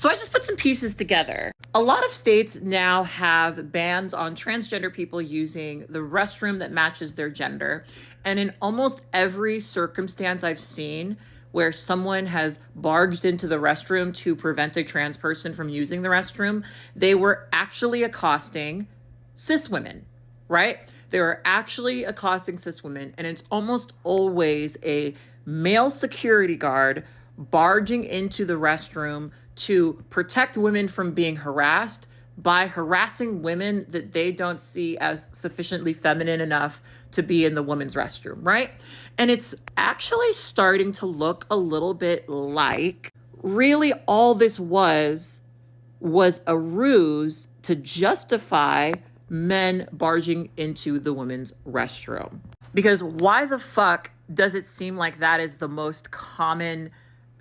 So I just put some pieces together. A lot of states now have bans on transgender people using the restroom that matches their gender. And in almost every circumstance I've seen where someone has barged into the restroom to prevent a trans person from using the restroom, they were actually accosting cis women, right? They were actually accosting cis women. And it's almost always a male security guard barging into the restroom to protect women from being harassed by harassing women that they don't see as sufficiently feminine enough to be in the women's restroom, right? And it's actually starting to look a little bit like really all this was a ruse to justify men barging into the women's restroom. Because why the fuck does it seem like that is the most common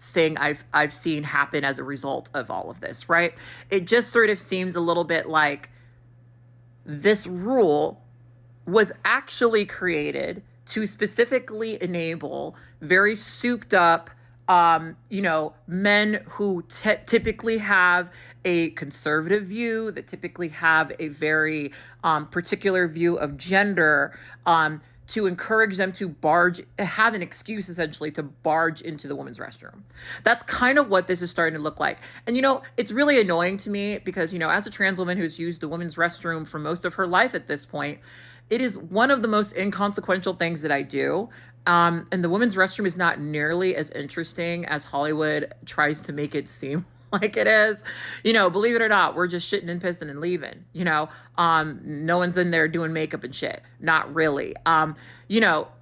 thing I've seen happen as a result of all of this, right? It just sort of seems a little bit like this rule was actually created to specifically enable very souped up, men who typically have a conservative view, that typically have a very particular view of gender, to encourage them to have an excuse essentially to barge into the women's restroom. That's kind of what this is starting to look like. And, it's really annoying to me because, as a trans woman who's used the women's restroom for most of her life at this point, it is one of the most inconsequential things that I do. And the women's restroom is not nearly as interesting as Hollywood tries to make it seem like it is. Believe it or not, we're just shitting and pissing and leaving. No one's in there doing makeup and shit. Not really.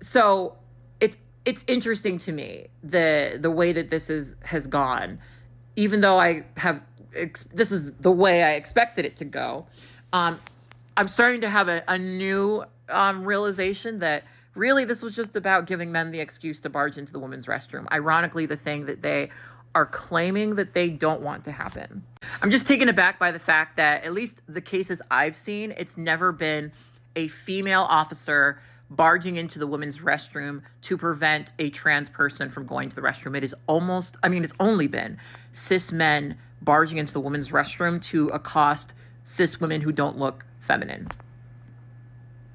So it's interesting to me the way that this has gone, even though this is the way I expected it to go. I'm starting to have a new realization that really this was just about giving men the excuse to barge into the women's restroom. Ironically, the thing that they are claiming that they don't want to happen. I'm just taken aback by the fact that at least the cases I've seen, it's never been a female officer barging into the women's restroom to prevent a trans person from going to the restroom. It's only been cis men barging into the women's restroom to accost cis women who don't look feminine.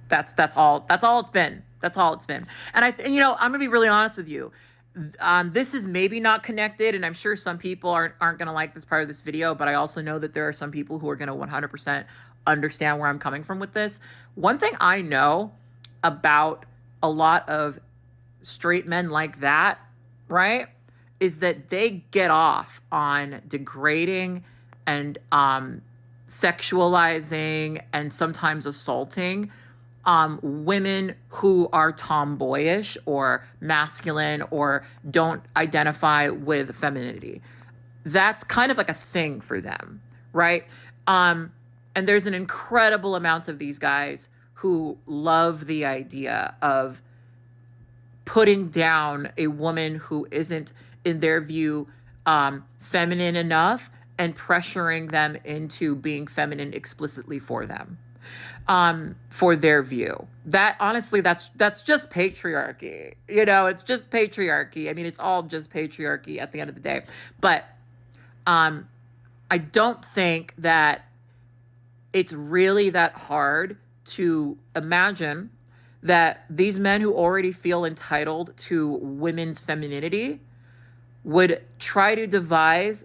That's all it's been. That's all it's been. And I'm going to be really honest with you. This is maybe not connected, and I'm sure some people aren't going to like this part of this video, but I also know that there are some people who are going to 100% understand where I'm coming from with this. One thing I know about a lot of straight men like that, right, is that they get off on degrading and sexualizing and sometimes assaulting women who are tomboyish or masculine or don't identify with femininity. That's kind of like a thing for them, right? And there's an incredible amount of these guys who love the idea of putting down a woman who isn't, in their view, feminine enough and pressuring them into being feminine explicitly for them. For their view. That honestly, that's just patriarchy. It's just patriarchy. It's all just patriarchy at the end of the day. But I don't think that it's really that hard to imagine that these men who already feel entitled to women's femininity would try to devise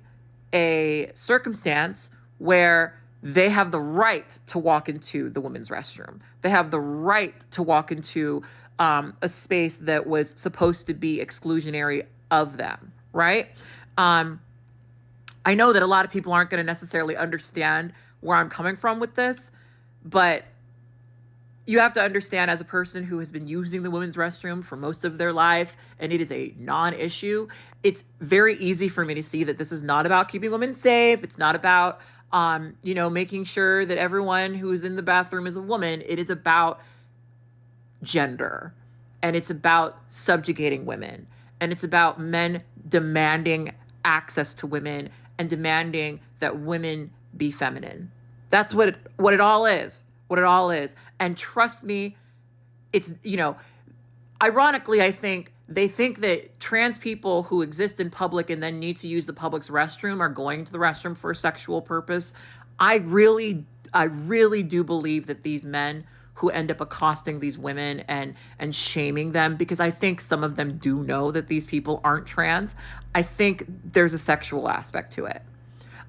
a circumstance where they have the right to walk into the women's restroom. They have the right to walk into a space that was supposed to be exclusionary of them, right? I know that a lot of people aren't going to necessarily understand where I'm coming from with this, but you have to understand, as a person who has been using the women's restroom for most of their life, and it is a non-issue, it's very easy for me to see that this is not about keeping women safe. It's not about making sure that everyone who is in the bathroom is a woman. It is about gender, and it's about subjugating women, and it's about men demanding access to women and demanding that women be feminine. That's what it all is. What it all is. And trust me, it's, ironically, I think they think that trans people who exist in public and then need to use the public's restroom are going to the restroom for a sexual purpose. I really do believe that these men who end up accosting these women and shaming them, because I think some of them do know that these people aren't trans, I think there's a sexual aspect to it.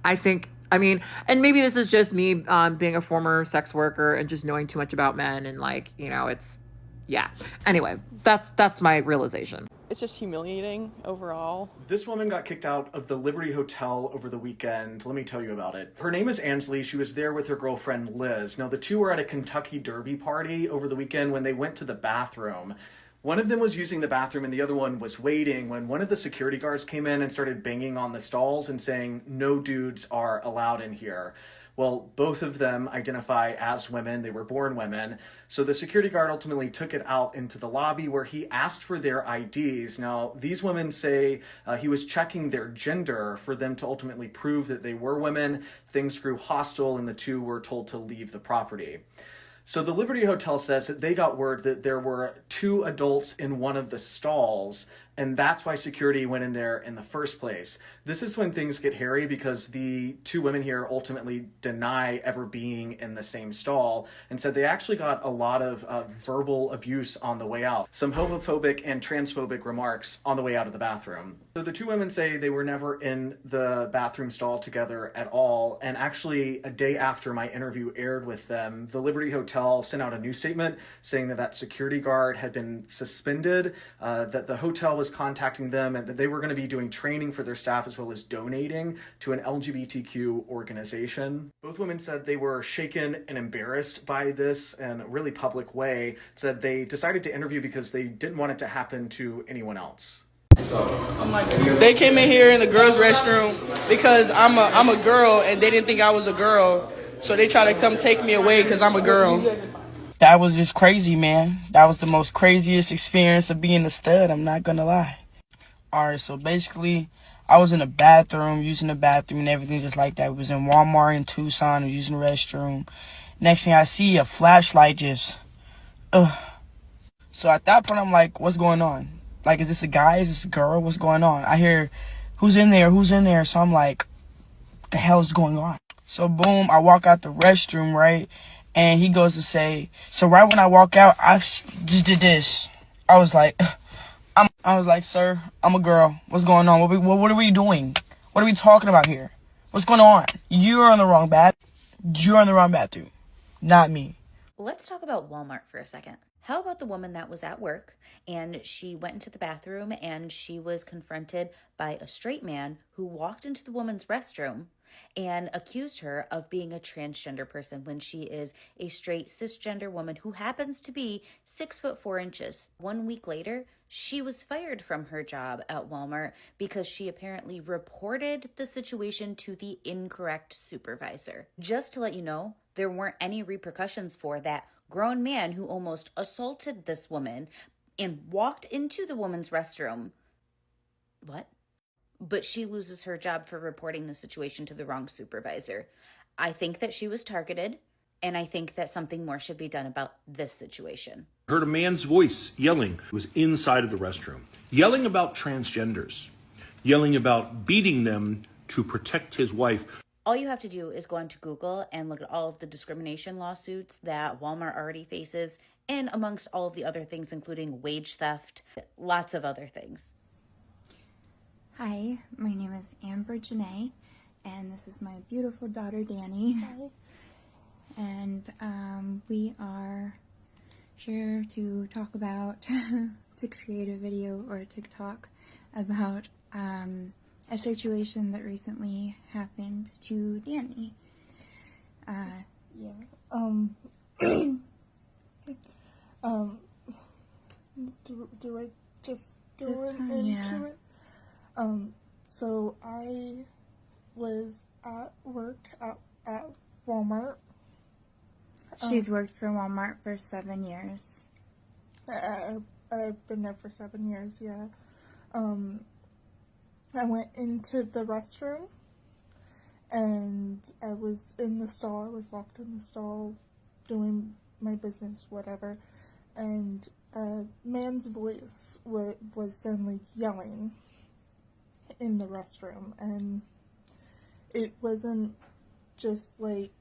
I mean, and maybe this is just me being a former sex worker and just knowing too much about men, and like, it's, yeah. Anyway, that's my realization. It's just humiliating overall. This woman got kicked out of the Liberty Hotel over the weekend. Let me tell you about it. Her name is Ansley. She was there with her girlfriend Liz. Now, the two were at a Kentucky Derby party over the weekend when they went to the bathroom. One of them was using the bathroom and the other one was waiting when one of the security guards came in and started banging on the stalls and saying, "No dudes are allowed in here." Well, both of them identify as women. They were born women. So the security guard ultimately took it out into the lobby where he asked for their IDs. Now, these women say he was checking their gender for them to ultimately prove that they were women. Things grew hostile and the two were told to leave the property. So the Liberty Hotel says that they got word that there were two adults in one of the stalls, and that's why security went in there in the first place. This is when things get hairy because the two women here ultimately deny ever being in the same stall and said they actually got a lot of verbal abuse on the way out. Some homophobic and transphobic remarks on the way out of the bathroom. So the two women say they were never in the bathroom stall together at all. And actually, a day after my interview aired with them, the Liberty Hotel sent out a news statement saying that that security guard had been suspended, that the hotel was contacting them, and that they were going to be doing training for their staff as well as donating to an LGBTQ organization. Both women said they were shaken and embarrassed by this in a really public way, said they decided to interview because they didn't want it to happen to anyone else. They came in here in the girls' restroom because I'm a girl and they didn't think I was a girl, so they tried to come take me away because I'm a girl. That was just crazy, man. That was the most craziest experience of being a stud, I'm not gonna lie. Alright, so basically, I was in the bathroom, using the bathroom and everything just like that. It was in Walmart in Tucson, I was using the restroom. Next thing I see, a flashlight just, So at that point, I'm like, what's going on? Like, is this a guy? Is this a girl? What's going on? I hear, who's in there? Who's in there? So I'm like, what the hell is going on? So boom, I walk out the restroom, right? And he goes to say, so right when I walk out, I just did this. I was like, sir, I'm a girl. What's going on? What are we doing? What are we talking about here? What's going on? You're on the wrong You're on the wrong bathroom, not me. Let's talk about Walmart for a second. How about the woman that was at work and she went into the bathroom and she was confronted by a straight man who walked into the woman's restroom and accused her of being a transgender person when she is a straight cisgender woman who happens to be 6'4". 1 week later, she was fired from her job at Walmart because she apparently reported the situation to the incorrect supervisor. Just to let you know, there weren't any repercussions for that grown man who almost assaulted this woman and walked into the woman's restroom. What? But she loses her job for reporting the situation to the wrong supervisor. I think that she was targeted, and I think that something more should be done about this situation. Heard a man's voice yelling. He was inside of the restroom, yelling about transgenders, yelling about beating them to protect his wife. All you have to do is go onto Google and look at all of the discrimination lawsuits that Walmart already faces, and amongst all of the other things, including wage theft, lots of other things. Hi, my name is Amber Janae, and this is my beautiful daughter, Danny. Hi. And we are here to talk about, to create a video or a TikTok about a situation that recently happened to Danny. Do I just go into it? So I was at work at Walmart. She's worked for Walmart for 7 years. I've been there for 7 years, yeah. I went into the restroom, and I was in the stall. I was locked in the stall, doing my business, whatever. And a man's voice was suddenly yelling in the restroom, and it wasn't just like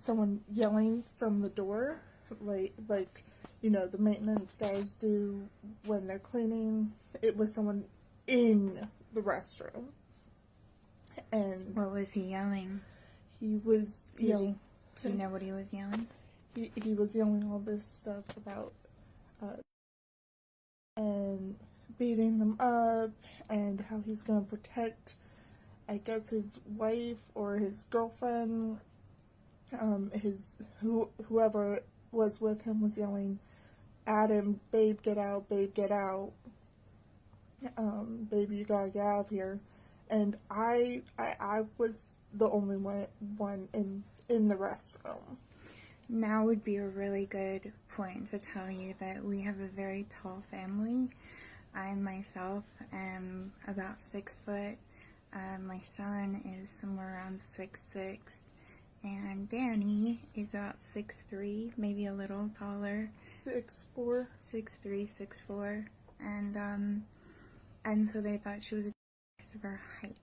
someone yelling from the door, like you know the maintenance guys do when they're cleaning. It was someone in the restroom. And What was he yelling? he was yelling. Do you know what he was yelling? He was yelling all this stuff about and beating them up, and how he's gonna protect, I guess, his wife or his girlfriend. Whoever was with him was yelling at him, "Babe, get out! Babe, get out! Baby, you gotta get out of here!" And I was the only one in the restroom. Now would be a really good point to tell you that we have a very tall family. I myself am about 6 foot. My son is somewhere around 6'6", and Danny is about 6'3", maybe a little taller. 6'4". 6'3", 6'4", and so they thought she was a because of her height.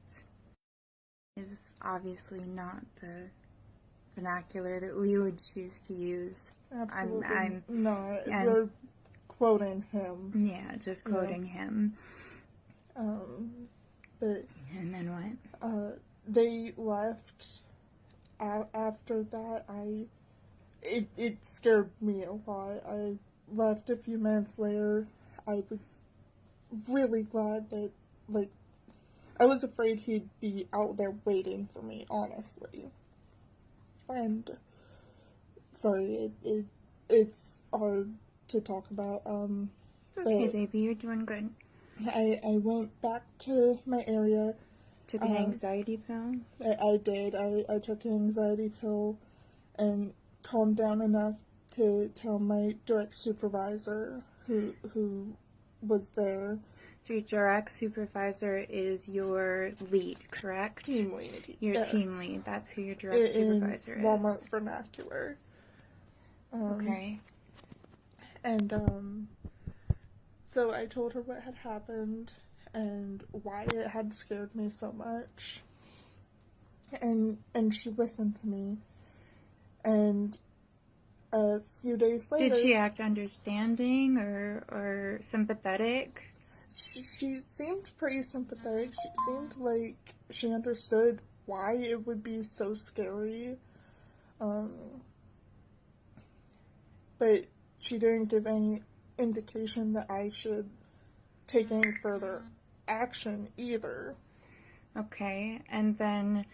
Is obviously not the vernacular that we would choose to use. Absolutely I'm not. We're quoting him. Yeah, just quoting him. But and then what? They left. After that, it scared me a lot. I left a few minutes later. I was really glad that, like, I was afraid he'd be out there waiting for me, honestly. And sorry, it's hard to talk about. Okay, baby, you're doing good. I went back to my area. Took an anxiety pill? I did. I took an anxiety pill and calmed down enough to tell my direct supervisor who was there. So your direct supervisor is your lead, correct? Team lead. Your yes. team lead. That's who your direct supervisor in is. Walmart vernacular. Okay. And so I told her what had happened and why it had scared me so much. And she listened to me. And a few days later... Did she act understanding or sympathetic? She seemed pretty sympathetic. She seemed like she understood why it would be so scary. But she didn't give any indication that I should take any further action either. Okay, and then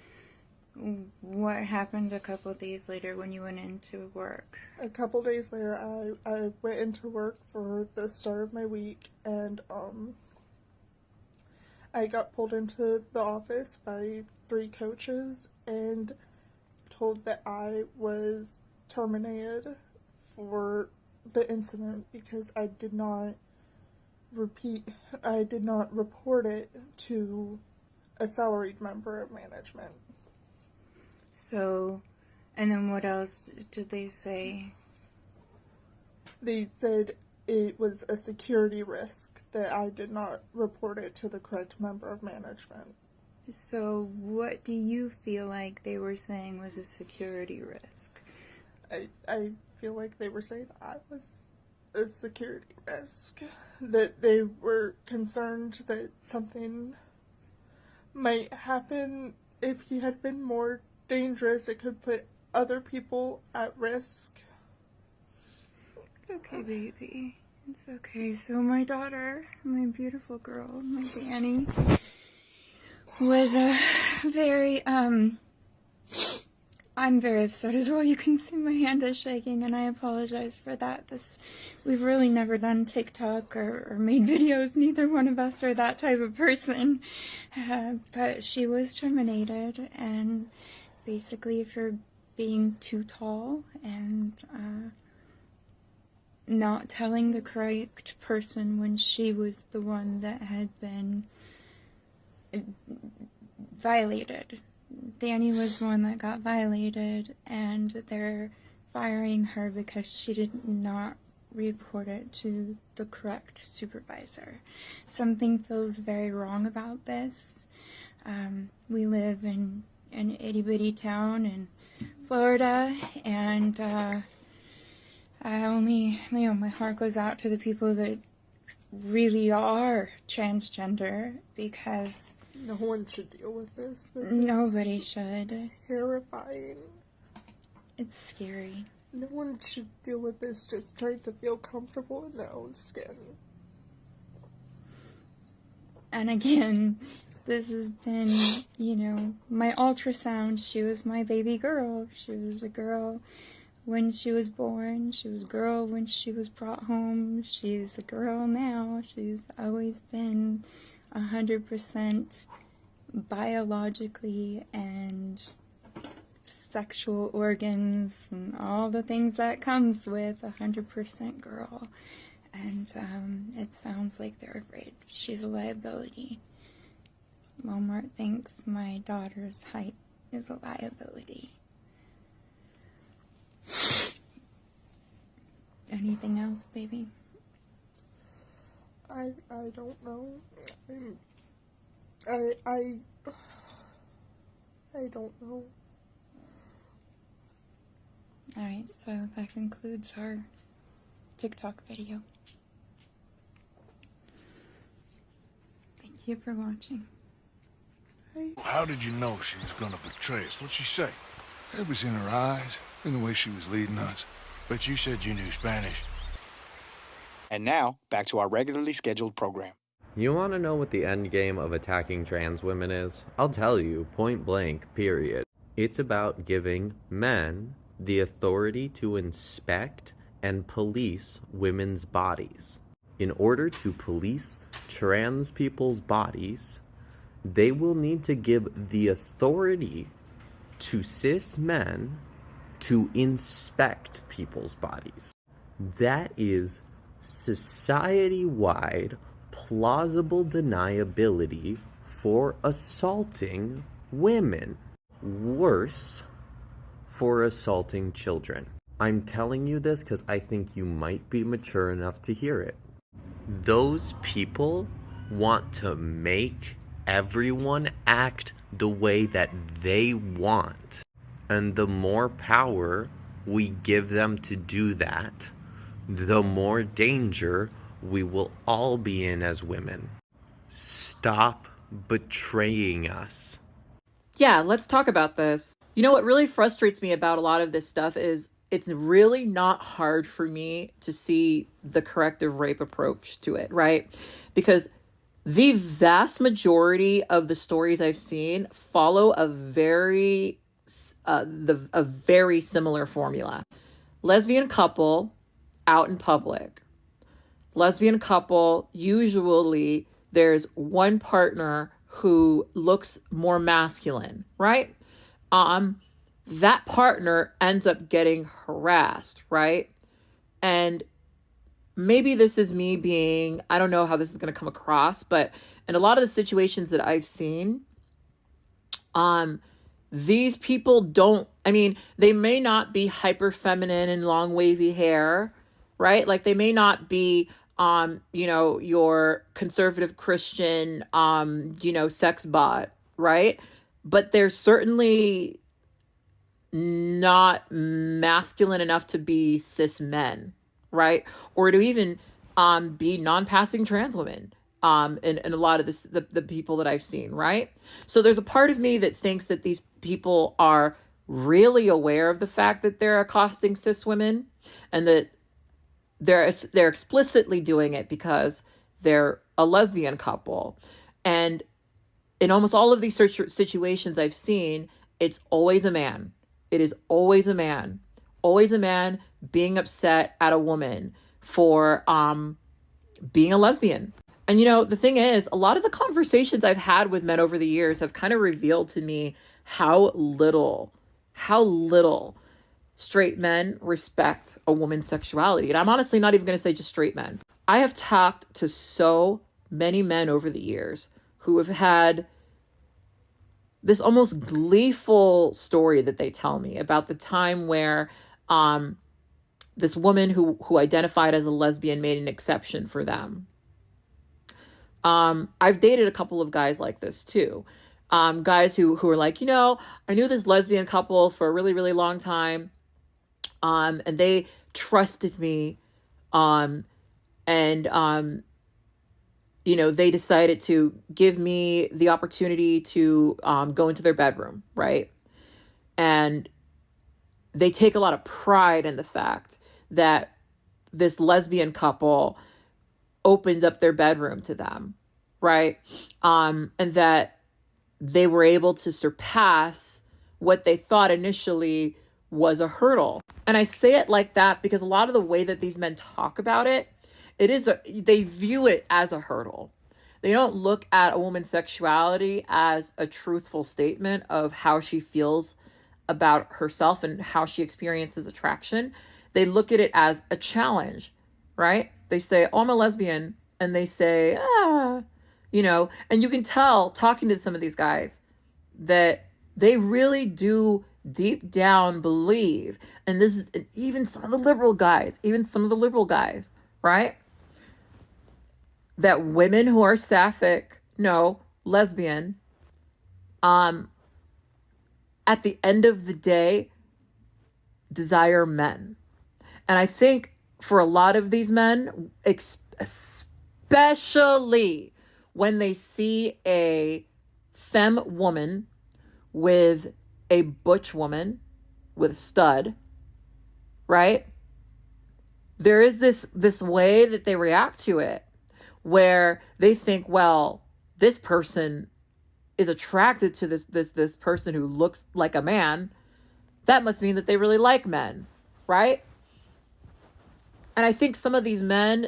what happened a couple days later when you went into work? A couple days later, I went into work for the start of my week, and I got pulled into the office by 3 coaches and told that I was terminated for the incident because I did not report it to a salaried member of management. So, and then what else did they say? They said it was a security risk that I did not report it to the correct member of management. So, what do you feel like they were saying was a security risk? I feel like they were saying I was a security risk. That they were concerned that something might happen if he had been more dangerous. It could put other people at risk. Okay, baby. It's okay. So my daughter, my beautiful girl, my Danny, was very, I'm very upset as well. You can see my hand is shaking, and I apologize for that. We've really never done TikTok or made videos. Neither one of us are that type of person. But she was terminated, and basically for being too tall and not telling the correct person when she was the one that had been violated. Danny was the one that got violated, and they're firing her because she did not report it to the correct supervisor. Something feels very wrong about this. We live in an itty-bitty town in Florida, and my heart goes out to the people that really are transgender, because no one should deal with this. Nobody should. Terrifying. It's scary. No one should deal with this just trying to feel comfortable in their own skin. And again, this has been, my ultrasound. She was my baby girl. She was a girl when she was born. She was a girl when she was brought home. She's a girl now. She's always been 100% biologically and sexual organs and all the things that comes with 100% girl. And it sounds like they're afraid she's a liability. Walmart thinks my daughter's height is a liability. Anything else, baby? I don't know. I don't know. Alright, so that concludes our TikTok video. Thank you for watching. How did you know she was gonna betray us? What'd she say? It was in her eyes, in the way she was leading us. But you said you knew Spanish. And now, back to our regularly scheduled program. You want to know what the end game of attacking trans women is? I'll tell you, point blank, period. It's about giving men the authority to inspect and police women's bodies. In order to police trans people's bodies, they will need to give the authority to cis men to inspect people's bodies. That is society-wide plausible deniability for assaulting women. Worse, for assaulting children. I'm telling you this because I think you might be mature enough to hear it. Those people want to make everyone act the way that they want. And the more power we give them to do that, the more danger we will all be in as women. Stop betraying us. Yeah, let's talk about this. You know what really frustrates me about a lot of this stuff is it's really not hard for me to see the corrective rape approach to it, right? Because the vast majority of the stories I've seen follow a very similar formula. Lesbian couple out in public. Lesbian couple, usually there's one partner who looks more masculine, right? That partner ends up getting harassed, right? And maybe this is me being, I don't know how this is going to come across, but in a lot of the situations that I've seen, these people they may not be hyper feminine and long wavy hair, right? Like they may not be, your conservative Christian, sex bot, right? But they're certainly not masculine enough to be cis men, right? Or to even be non-passing trans women in a lot of the people that I've seen, right? So there's a part of me that thinks that these people are really aware of the fact that they're accosting cis women and that they're explicitly doing it because they're a lesbian couple. And in almost all of these situations I've seen, it's always a man. It is always a man being upset at a woman for being a lesbian. And the thing is, a lot of the conversations I've had with men over the years have kind of revealed to me how little straight men respect a woman's sexuality. And I'm honestly not even going to say just straight men. I have talked to so many men over the years who have had this almost gleeful story that they tell me about the time where this woman who identified as a lesbian made an exception for them. I've dated a couple of guys like this too. Guys who are like, I knew this lesbian couple for a really, really long time. And they trusted me. They decided to give me the opportunity to go into their bedroom, right? And they take a lot of pride in the fact that this lesbian couple opened up their bedroom to them, right? And that they were able to surpass what they thought initially was a hurdle. And I say it like that because a lot of the way that these men talk about it, they view it as a hurdle. They don't look at a woman's sexuality as a truthful statement of how she feels about herself and how she experiences attraction. They look at it as a challenge, right? They say, oh, I'm a lesbian. And they say, and you can tell talking to some of these guys that they really do deep down believe, and this is even some of the liberal guys, right? That women who are sapphic, lesbian, at the end of the day, desire men. And I think for a lot of these men, especially when they see a femme woman with a butch woman with a stud, right? There is this way that they react to it where they think, well, this person is attracted to this person who looks like a man. That must mean that they really like men, right? And I think some of these men,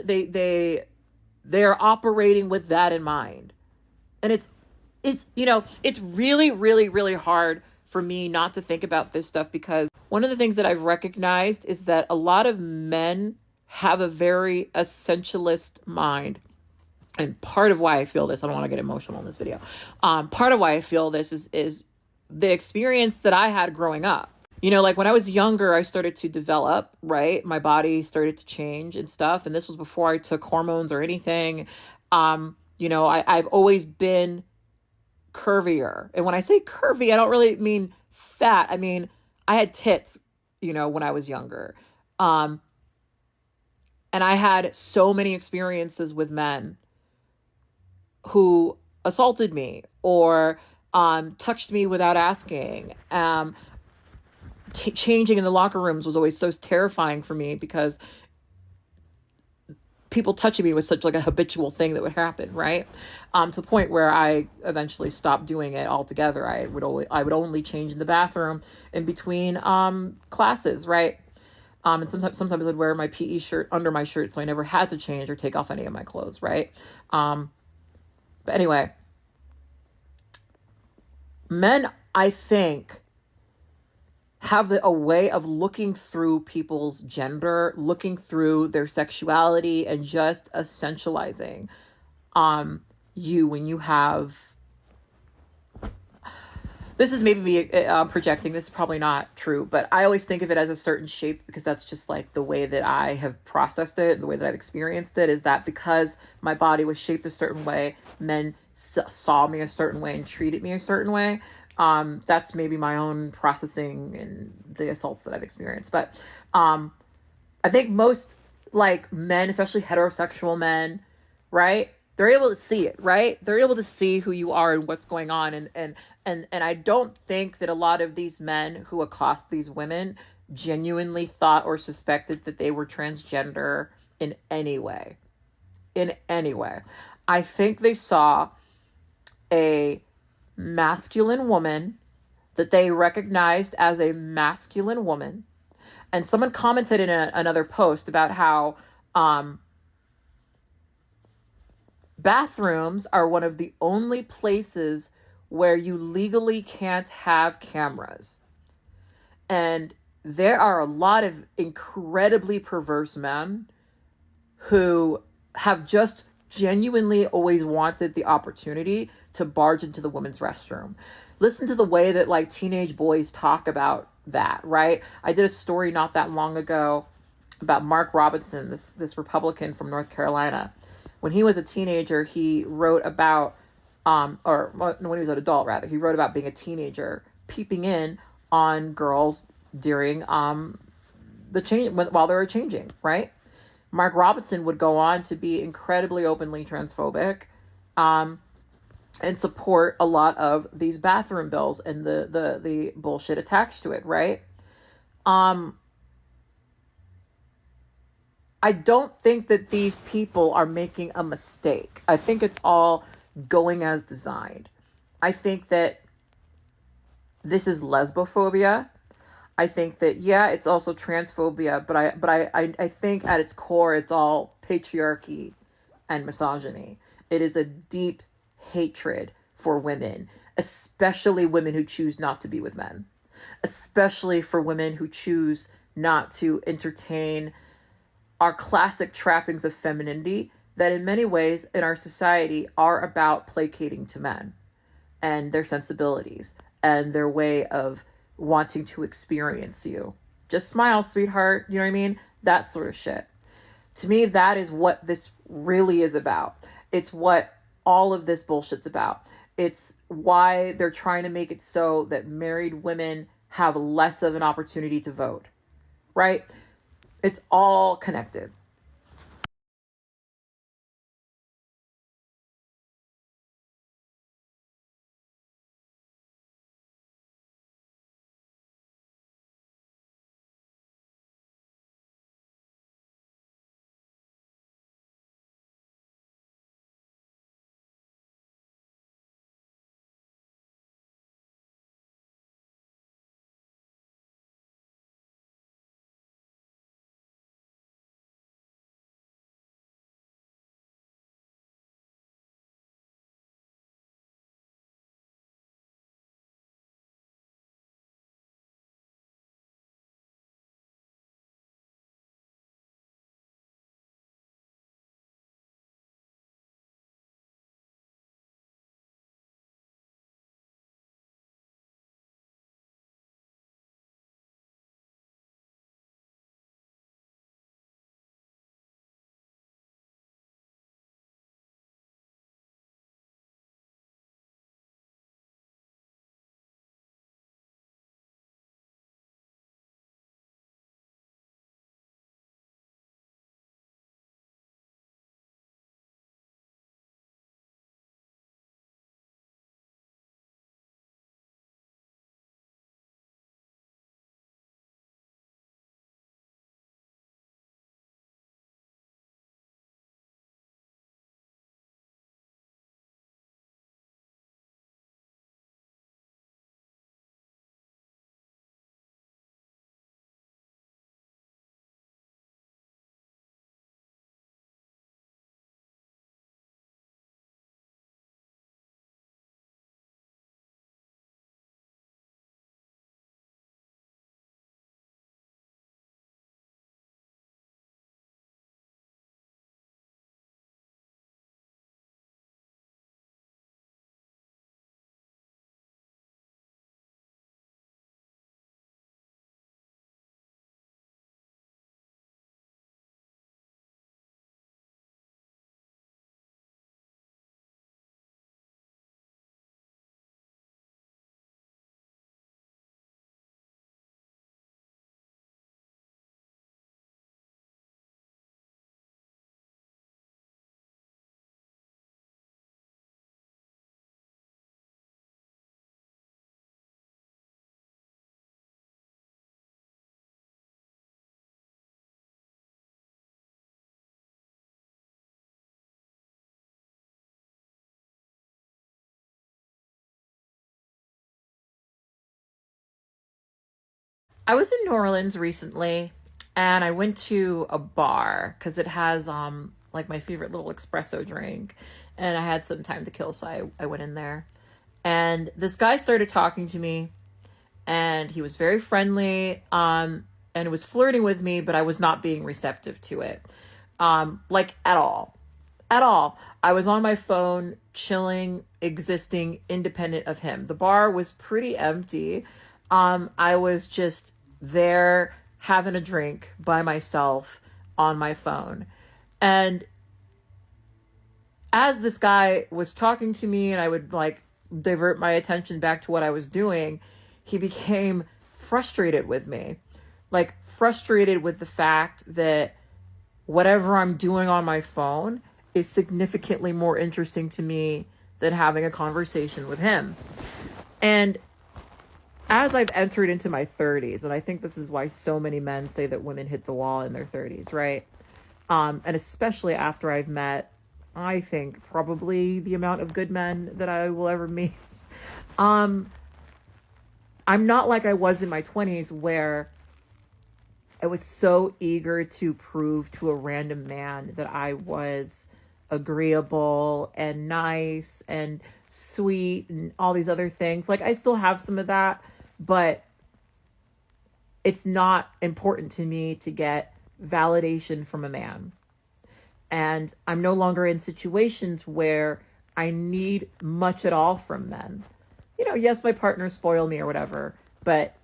they're operating with that in mind. And it's really, really, really hard for me not to think about this stuff, because one of the things that I've recognized is that a lot of men have a very essentialist mind. And part of why I feel this, I don't want to get emotional in this video. Part of why I feel this is the experience that I had growing up. Like when I was younger, I started to develop, right? My body started to change and stuff. And this was before I took hormones or anything. I've always been curvier. And when I say curvy, I don't really mean fat. I mean, I had tits, when I was younger. And I had so many experiences with men who assaulted me or touched me without asking. Changing in the locker rooms was always so terrifying for me because people touching me was such like a habitual thing that would happen, right? To the point where I eventually stopped doing it altogether. I would only change in the bathroom in between classes, right? And sometimes I'd wear my PE shirt under my shirt, so I never had to change or take off any of my clothes, right? But anyway, men, I think, have a way of looking through people's gender, looking through their sexuality, and just essentializing you when you have... This is maybe me projecting. This is probably not true, but I always think of it as a certain shape because that's just like the way that I have processed it, the way that I've experienced it, is that because my body was shaped a certain way, men saw me a certain way and treated me a certain way. That's maybe my own processing and the assaults that I've experienced. But I think most like men, especially heterosexual men, right? They're able to see it, right? They're able to see who you are and what's going on. And I don't think that a lot of these men who accost these women genuinely thought or suspected that they were transgender in any way. In any way. I think they saw a masculine woman that they recognized as a masculine woman. And someone commented in another post about how bathrooms are one of the only places where you legally can't have cameras. And there are a lot of incredibly perverse men who have just genuinely always wanted the opportunity to barge into the women's restroom. Listen to the way that like teenage boys talk about that, right? I did a story not that long ago about Mark Robinson, this Republican from North Carolina. When he was a teenager, he wrote about, or when he was an adult rather, he wrote about being a teenager, peeping in on girls during the change while they were changing, right? Mark Robinson would go on to be incredibly openly transphobic, and support a lot of these bathroom bills and the bullshit attached to it, right? I don't think that these people are making a mistake. I think it's all going as designed. I think that this is lesbophobia. I think that, yeah, it's also transphobia, but I think at its core, it's all patriarchy and misogyny. It is a deep hatred for women, especially women who choose not to be with men, especially for women who choose not to entertain our classic trappings of femininity that in many ways in our society are about placating to men and their sensibilities and their way of wanting to experience you. Just smile, sweetheart. You know what I mean? That sort of shit. To me, that is what this really is about. It's what all of this bullshit's about. It's why they're trying to make it so that married women have less of an opportunity to vote, right? It's all connected. I was in New Orleans recently and I went to a bar because it has like my favorite little espresso drink, and I had some time to kill, so I went in there. And this guy started talking to me, and he was very friendly, and was flirting with me, but I was not being receptive to it. Like at all. At all. I was on my phone, chilling, existing, independent of him. The bar was pretty empty. I was just there having a drink by myself on my phone. And as this guy was talking to me and I would like divert my attention back to what I was doing, he became frustrated with me. Like frustrated with the fact that whatever I'm doing on my phone is significantly more interesting to me than having a conversation with him. And as I've entered into my 30s, and I think this is why so many men say that women hit the wall in their 30s, right? And especially after I've met, I think, probably the amount of good men that I will ever meet. I'm not like I was in my 20s where I was so eager to prove to a random man that I was agreeable and nice and sweet and all these other things. Like, I still have some of that, but it's not important to me to get validation from a man. And I'm no longer in situations where I need much at all from men. You know, yes, my partners spoil me or whatever, but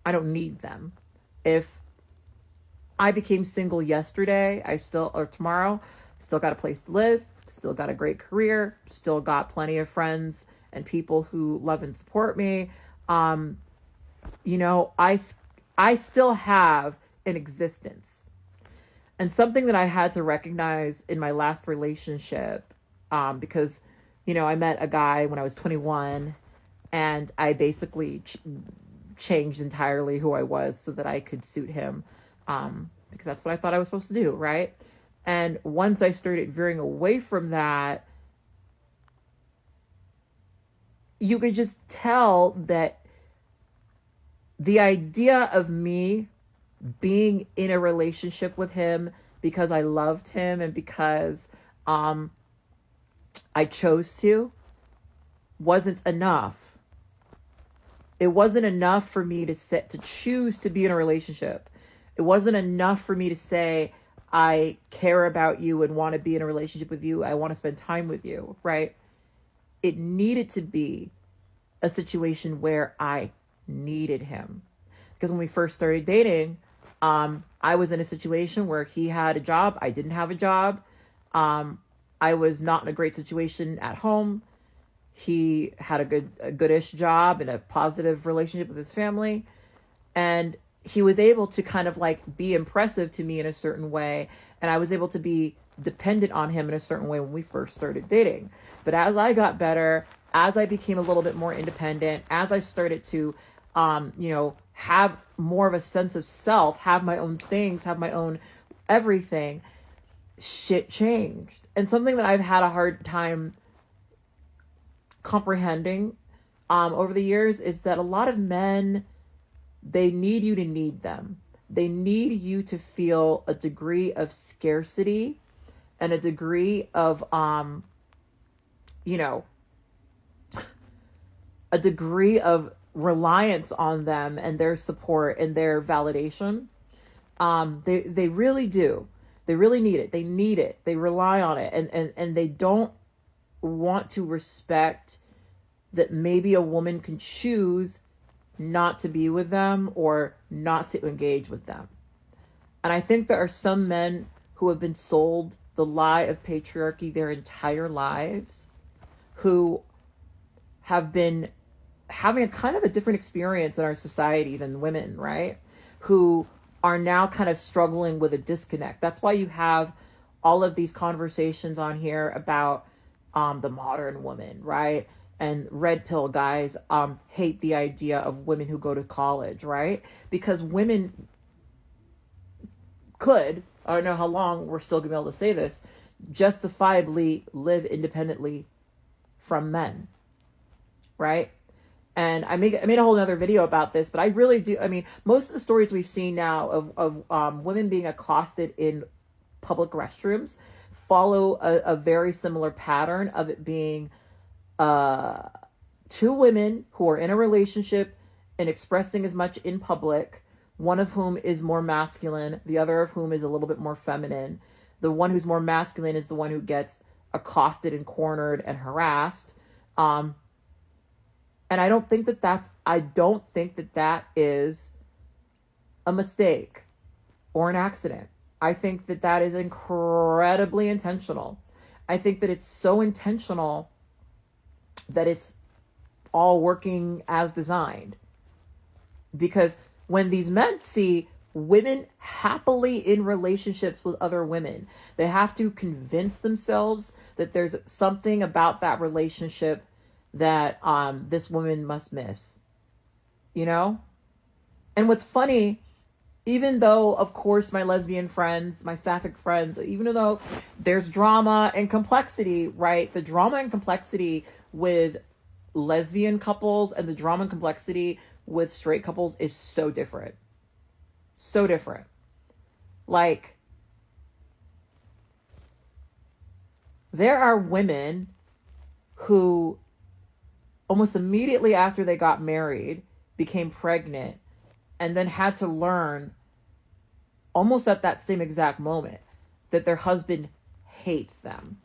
I don't need them. If I became single yesterday, or tomorrow, still got a place to live, still got a great career, still got plenty of friends and people who love and support me. You know, I still have an existence. And something that I had to recognize in my last relationship, because, you know, I met a guy when I was 21 and I basically changed entirely who I was so that I could suit him, because that's what I thought I was supposed to do, right? And once I started veering away from that, you could just tell that the idea of me being in a relationship with him because I loved him and because I chose to wasn't enough. It wasn't enough for me to choose to be in a relationship. It wasn't enough for me to say, I care about you and want to be in a relationship with you. I want to spend time with you, right? It needed to be a situation where I needed him. Because when we first started dating, I was in a situation where he had a job. I didn't have a job. I was not in a great situation at home. He had a goodish job and a positive relationship with his family. And he was able to kind of like be impressive to me in a certain way. And I was able to be dependent on him in a certain way when we first started dating. But as I got better, as I became a little bit more independent, as I started to, have more of a sense of self, have my own things, have my own everything, shit changed. And something that I've had a hard time comprehending over the years is that a lot of men, they need you to need them. They need you to feel a degree of scarcity and a degree of, a degree of reliance on them and their support and their validation. They really do. They really need it. They need it. They rely on it. And they don't want to respect that maybe a woman can choose not to be with them or not to engage with them. And I think there are some men who have been sold the lie of patriarchy their entire lives, who have been having a kind of a different experience in our society than women, right? Who are now kind of struggling with a disconnect. That's why you have all of these conversations on here about the modern woman, right? And red pill guys hate the idea of women who go to college, right? Because women could, I don't know how long we're still gonna be able to say this, justifiably live independently from men, right? And I made a whole other video about this, but I really do. I mean, most of the stories we've seen now of women being accosted in public restrooms follow a very similar pattern of it being two women who are in a relationship and expressing as much in public, one of whom is more masculine, the other of whom is a little bit more feminine. The one who's more masculine is the one who gets accosted and cornered and harassed. And I don't think that that is a mistake. or an accident. I think that that is incredibly intentional. I think that it's so intentional that it's all working as designed. Because when these men see women happily in relationships with other women, they have to convince themselves that there's something about that relationship that this woman must miss, you know? And what's funny, even though, of course, my lesbian friends, my sapphic friends, even though there's drama and complexity, right? The drama and complexity with lesbian couples and the drama and complexity with straight couples is so different. So different. Like, there are women who almost immediately after they got married became pregnant and then had to learn almost at that same exact moment that their husband hates them.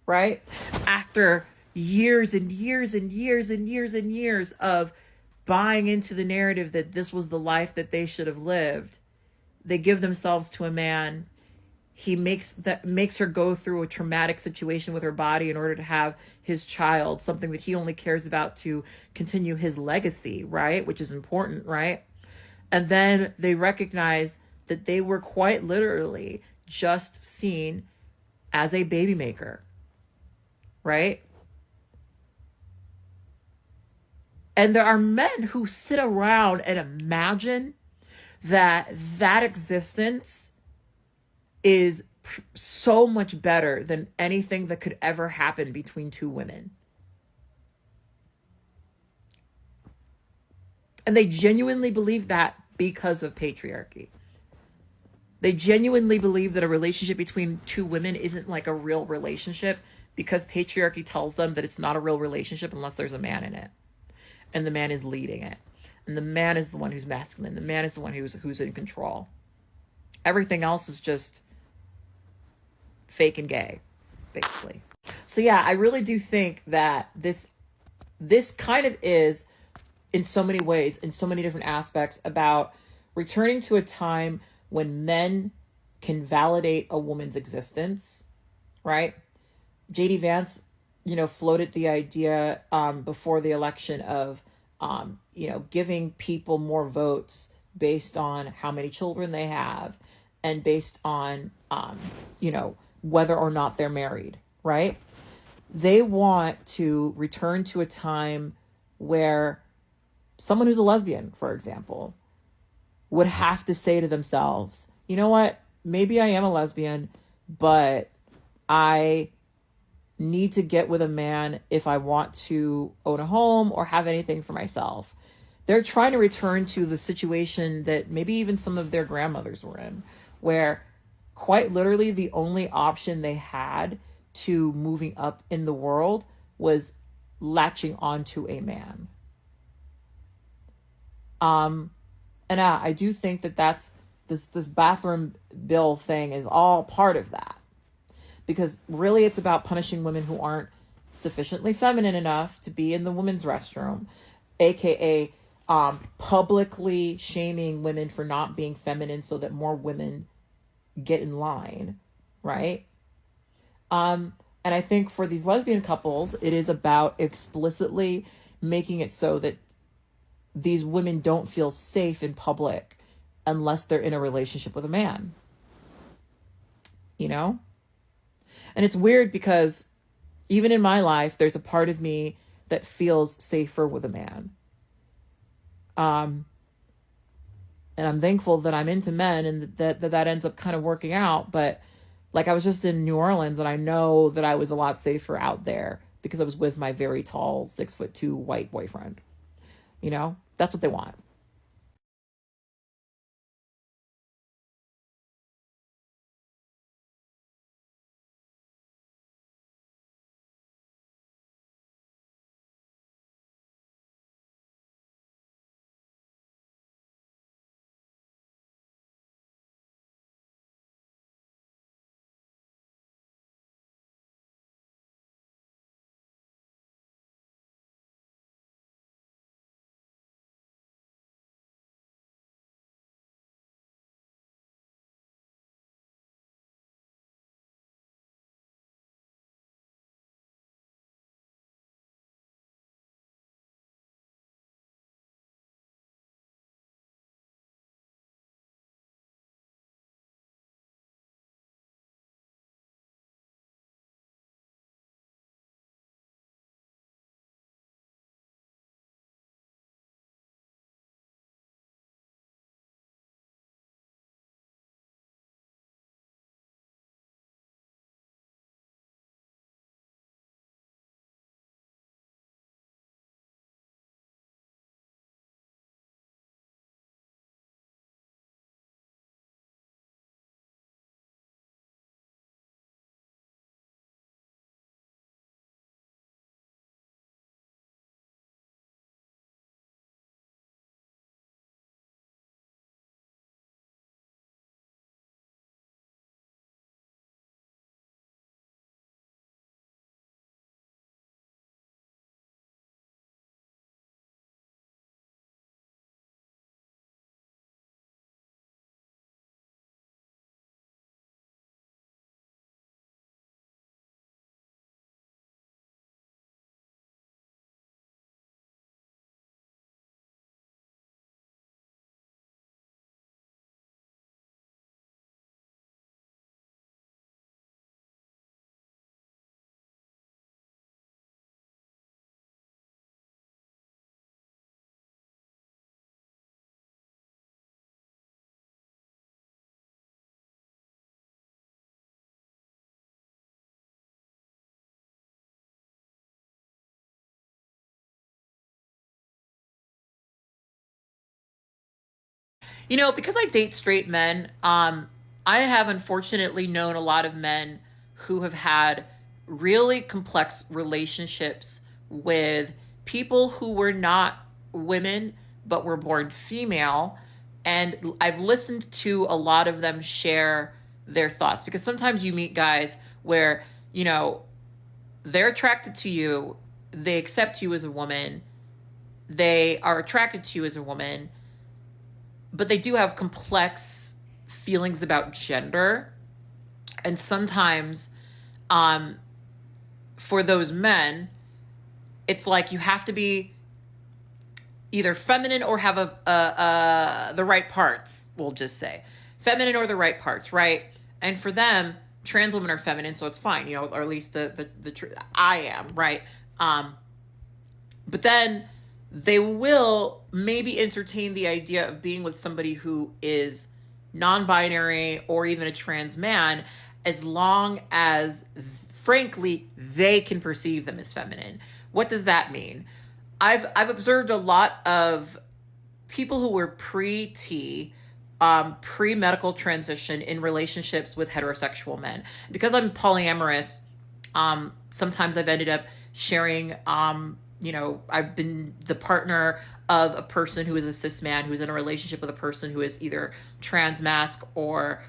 Right? After years and years and years and years and years of buying into the narrative that this was the life that they should have lived, they give themselves to a man. He makes her go through a traumatic situation with her body in order to have his child, something that he only cares about to continue his legacy, right? Which is important, right? And then they recognize that they were quite literally just seen as a baby maker, right? And there are men who sit around and imagine that that existence is so much better than anything that could ever happen between two women. And they genuinely believe that because of patriarchy. They genuinely believe that a relationship between two women isn't like a real relationship because patriarchy tells them that it's not a real relationship unless there's a man in it. And the man is leading it. And the man is the one who's masculine. The man is the one who's in control. Everything else is just fake and gay, basically. So yeah, I really do think that this kind of is, in so many ways, in so many different aspects, about returning to a time when men can validate a woman's existence, right? J.D. Vance, floated the idea before the election of, giving people more votes based on how many children they have and based on, whether or not they're married, right? They want to return to a time where someone who's a lesbian, for example, would have to say to themselves, you know what, maybe I am a lesbian, but I need to get with a man if I want to own a home or have anything for myself. They're trying to return to the situation that maybe even some of their grandmothers were in, where quite literally the only option they had to moving up in the world was latching onto a man. And I do think that that's this bathroom bill thing is all part of that, because really it's about punishing women who aren't sufficiently feminine enough to be in the women's restroom, aka publicly shaming women for not being feminine so that more women get in line, right? And I think for these lesbian couples, it is about explicitly making it so that these women don't feel safe in public unless they're in a relationship with a man. And it's weird because even in my life, there's a part of me that feels safer with a man. And I'm thankful that I'm into men and that ends up kind of working out. But like, I was just in New Orleans and I know that I was a lot safer out there because I was with my very tall 6'2" white boyfriend. That's what they want. Because I date straight men, I have unfortunately known a lot of men who have had really complex relationships with people who were not women but were born female. And I've listened to a lot of them share their thoughts, because sometimes you meet guys where, they're attracted to you, they accept you as a woman, they are attracted to you as a woman, but they do have complex feelings about gender. And sometimes, for those men, it's like you have to be either feminine or have the right parts, we'll just say. Feminine or the right parts, right? And for them, trans women are feminine, so it's fine, or at least I am, right? But then they will maybe entertain the idea of being with somebody who is non-binary or even a trans man, as long as, frankly, they can perceive them as feminine. What does that mean? I've observed a lot of people who were pre-T, pre-medical transition in relationships with heterosexual men. Because I'm polyamorous, sometimes I've ended up sharing, I've been the partner of a person who is a cis man who's in a relationship with a person who is either trans masc or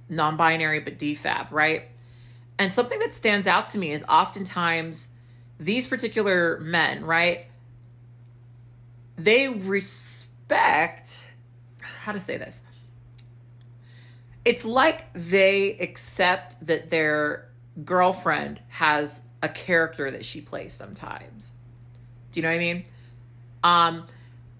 non-binary but defab, right? And something that stands out to me is oftentimes these particular men, right? They respect, how to say this? It's like they accept that their girlfriend has a character that she plays sometimes. Do you know what I mean?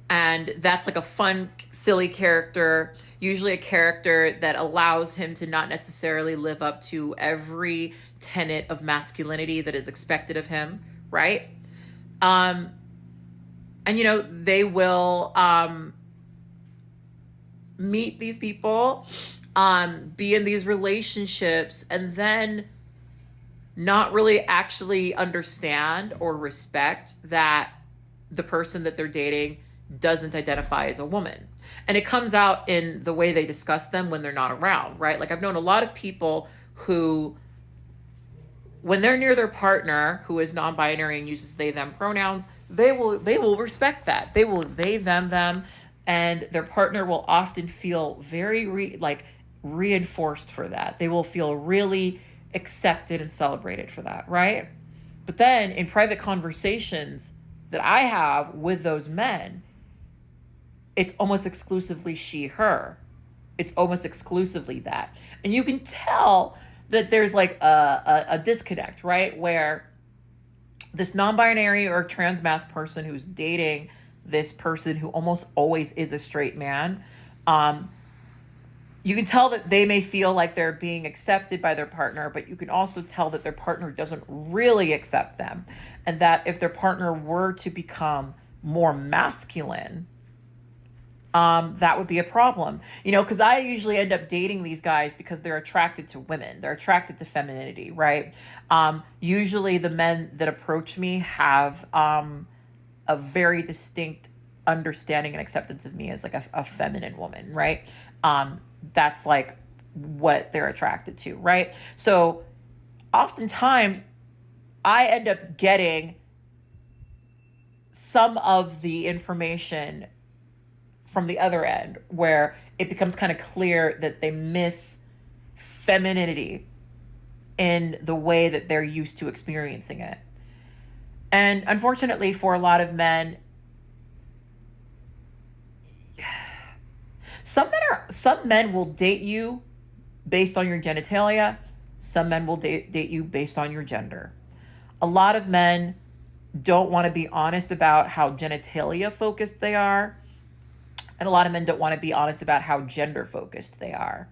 And that's like a fun, silly character, usually a character that allows him to not necessarily live up to every tenet of masculinity that is expected of him, right? And, they will meet these people, be in these relationships, and then not really actually understand or respect that the person that they're dating doesn't identify as a woman. And it comes out in the way they discuss them when they're not around, right? Like, I've known a lot of people who, when they're near their partner who is non-binary and uses they them pronouns, they will respect that. They will they them, and their partner will often feel very reinforced for that. They will feel really accepted and celebrated for that, right? But then in private conversations that I have with those men, it's almost exclusively she, her. It's almost exclusively that. And you can tell that there's like a disconnect, right? Where this non-binary or trans masc person who's dating this person who almost always is a straight man, you can tell that they may feel like they're being accepted by their partner, but you can also tell that their partner doesn't really accept them. And that if their partner were to become more masculine, that would be a problem. Because I usually end up dating these guys because they're attracted to women. They're attracted to femininity, right? Usually the men that approach me have a very distinct understanding and acceptance of me as like a feminine woman, right? That's like what they're attracted to, right? So oftentimes I end up getting some of the information from the other end, where it becomes kind of clear that they miss femininity in the way that they're used to experiencing it. And unfortunately for a lot of men, some men will date you based on your genitalia. Some men will date you based on your gender. A lot of men don't want to be honest about how genitalia focused they are. And a lot of men don't want to be honest about how gender focused they are.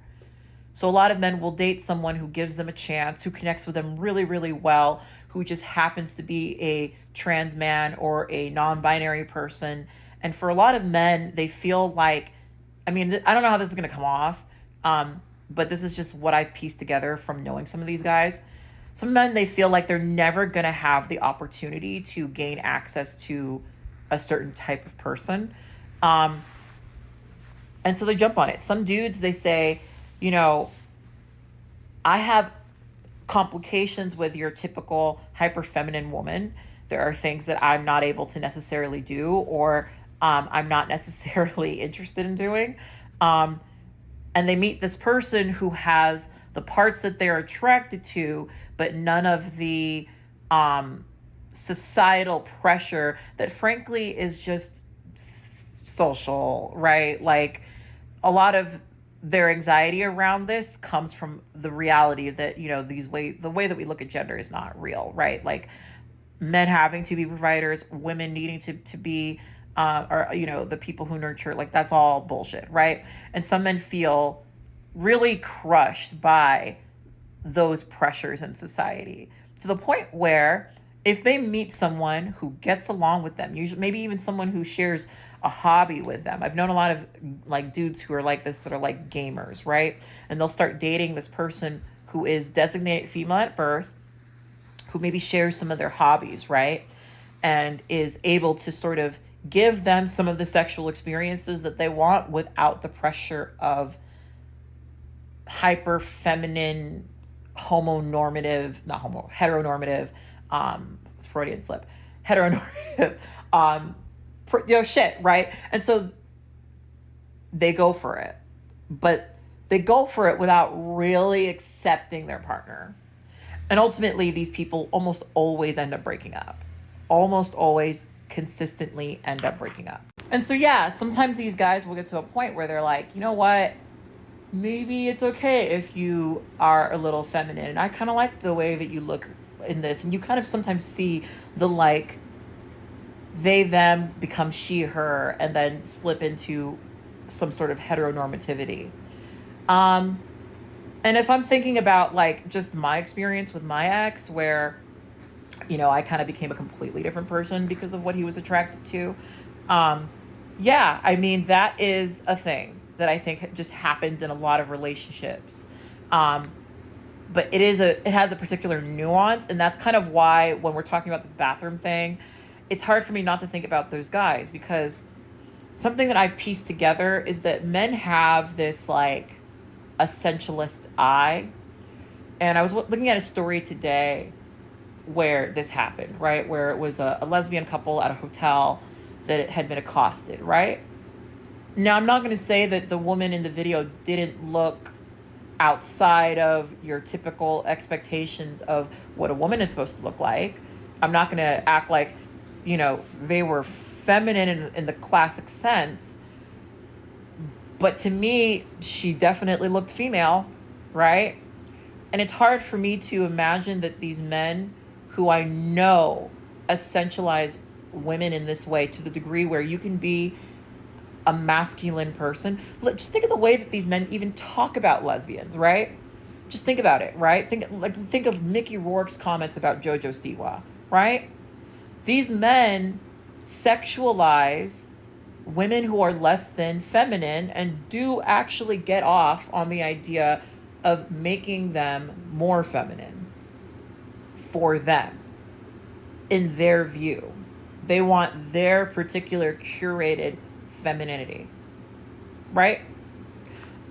So a lot of men will date someone who gives them a chance, who connects with them really, really well, who just happens to be a trans man or a non-binary person. And for a lot of men, they feel like, I don't know how this is going to come off, but this is just what I've pieced together from knowing some of these guys. Some men, they feel like they're never going to have the opportunity to gain access to a certain type of person. Um, and so they jump on it. Some dudes, they say, you know, I have complications with your typical hyper feminine woman. There are things that I'm not able to necessarily do, or I'm not necessarily interested in doing. Um, and they meet this person who has the parts that they're attracted to, but none of the societal pressure that, frankly, is just social, right? Like, a lot of their anxiety around this comes from the reality that, the way that we look at gender is not real, right? Like, men having to be providers, women needing to be or the people who nurture, like, that's all bullshit, right? And some men feel really crushed by those pressures in society, to the point where if they meet someone who gets along with them, usually maybe even someone who shares a hobby with them. I've known a lot of like dudes who are like this, that are like gamers, right? And they'll start dating this person who is designated female at birth, who maybe shares some of their hobbies, right? And is able to sort of give them some of the sexual experiences that they want without the pressure of hyper feminine, heteronormative, Freudian slip, heteronormative, shit, right? And so they go for it, but they go for it without really accepting their partner. And ultimately, these people almost always end up breaking up. Almost always consistently end up breaking up. And so, yeah, sometimes these guys will get to a point where they're like, you know what? Maybe it's okay if you are a little feminine. And I kind of like the way that you look in this. And you kind of sometimes see the like, they, them become she, her, and then slip into some sort of heteronormativity. And if I'm thinking about like just my experience with my ex, where, I kind of became a completely different person because of what he was attracted to. Yeah, I mean, that is a thing that I think just happens in a lot of relationships. But it has a particular nuance. And that's kind of why when we're talking about this bathroom thing, it's hard for me not to think about those guys, because something that I've pieced together is that men have this like essentialist eye. And I was looking at a story today where this happened, right? Where it was a lesbian couple at a hotel that had been accosted, right? Now, I'm not going to say that the woman in the video didn't look outside of your typical expectations of what a woman is supposed to look like. I'm not going to act like, they were feminine in the classic sense. But to me, she definitely looked female, right? And it's hard for me to imagine that these men who I know essentialize women in this way, to the degree where you can be a masculine person. Just think of the way that these men even talk about lesbians, right? Just think about it, right? Think of Mickey Rourke's comments about Jojo Siwa, right? These men sexualize women who are less than feminine and do actually get off on the idea of making them more feminine for them, in their view. They want their particular curated femininity, right?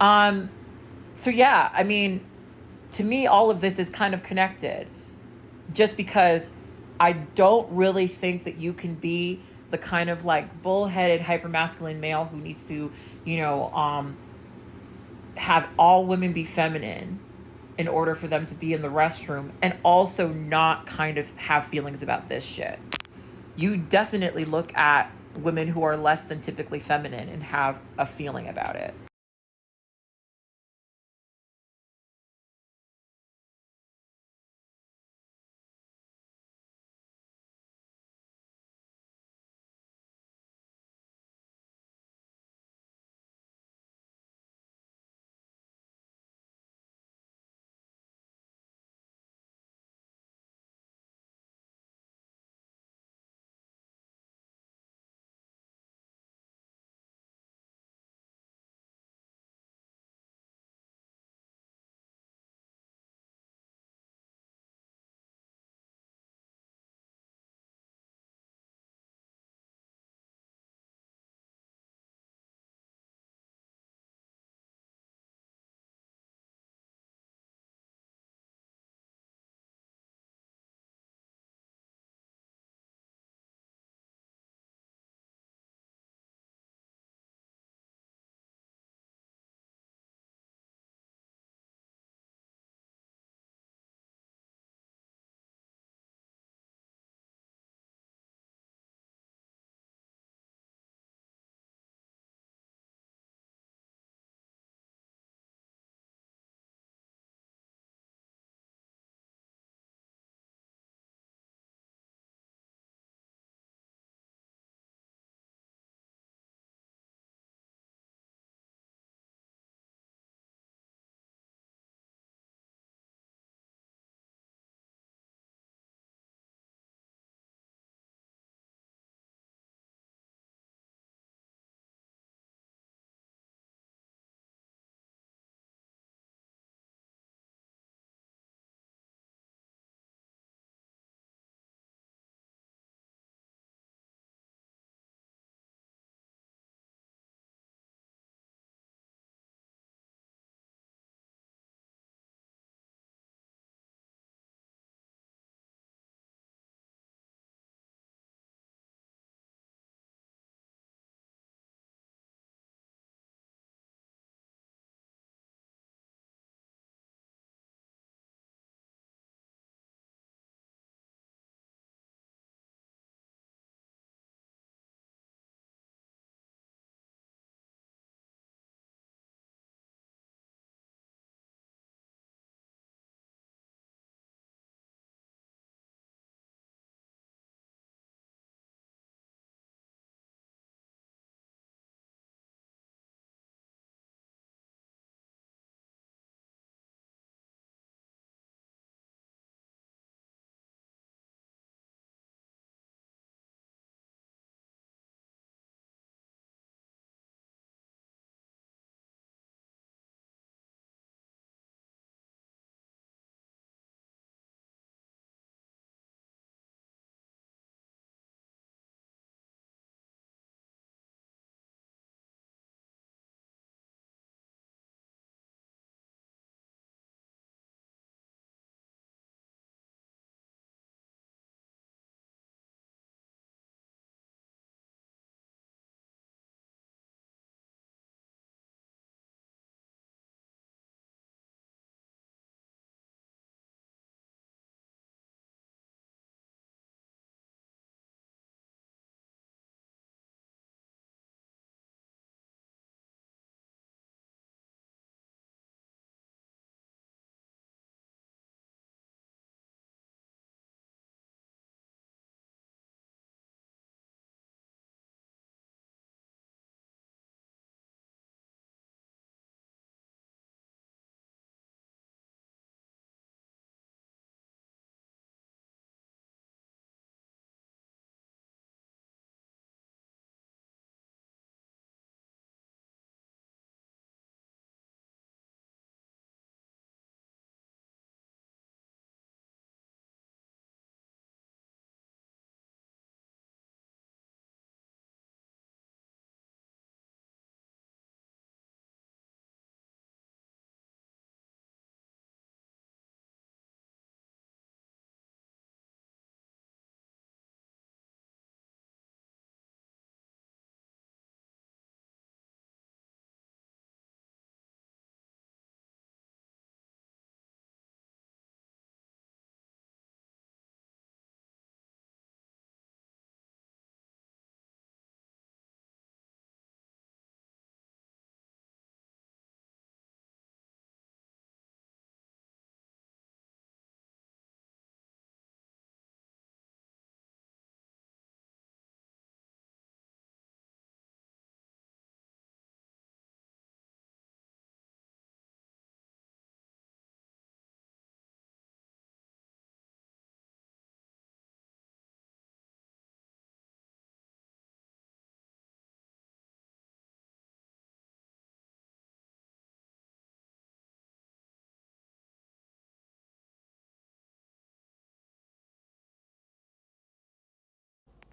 So yeah, I mean, to me, all of this is kind of connected, just because I don't really think that you can be the kind of like bullheaded hypermasculine male who needs to, have all women be feminine in order for them to be in the restroom, and also not kind of have feelings about this shit. You definitely look at women who are less than typically feminine and have a feeling about it.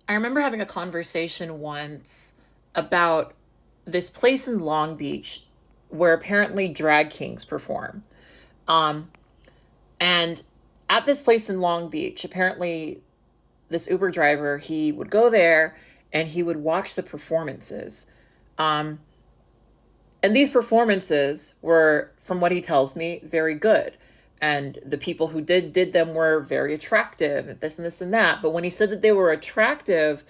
I remember having a conversation once about this place in Long Beach where apparently drag kings perform. Um, and at this place in Long Beach, apparently this Uber driver, he would go there and he would watch the performances. Um, and these performances were, from what he tells me, very good. And the people who did them were very attractive, and this and that. But when he said that they were attractive,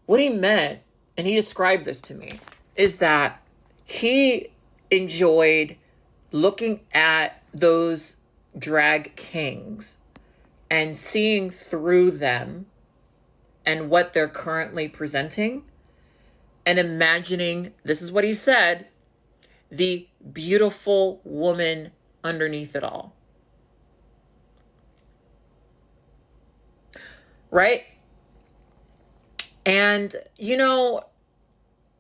what he meant, and he described this to me, is that he enjoyed looking at those drag kings and seeing through them and what they're currently presenting and imagining, this is what he said, the beautiful woman underneath it all. Right? And, you know,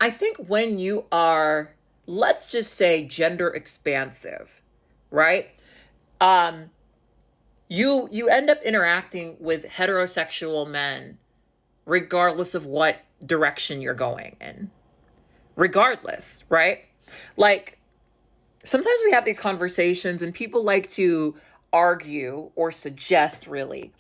I think when you are, let's just say, gender expansive, right? You end up interacting with heterosexual men regardless of what direction you're going in. Regardless, right? Like, sometimes we have these conversations and people like to argue or suggest, really,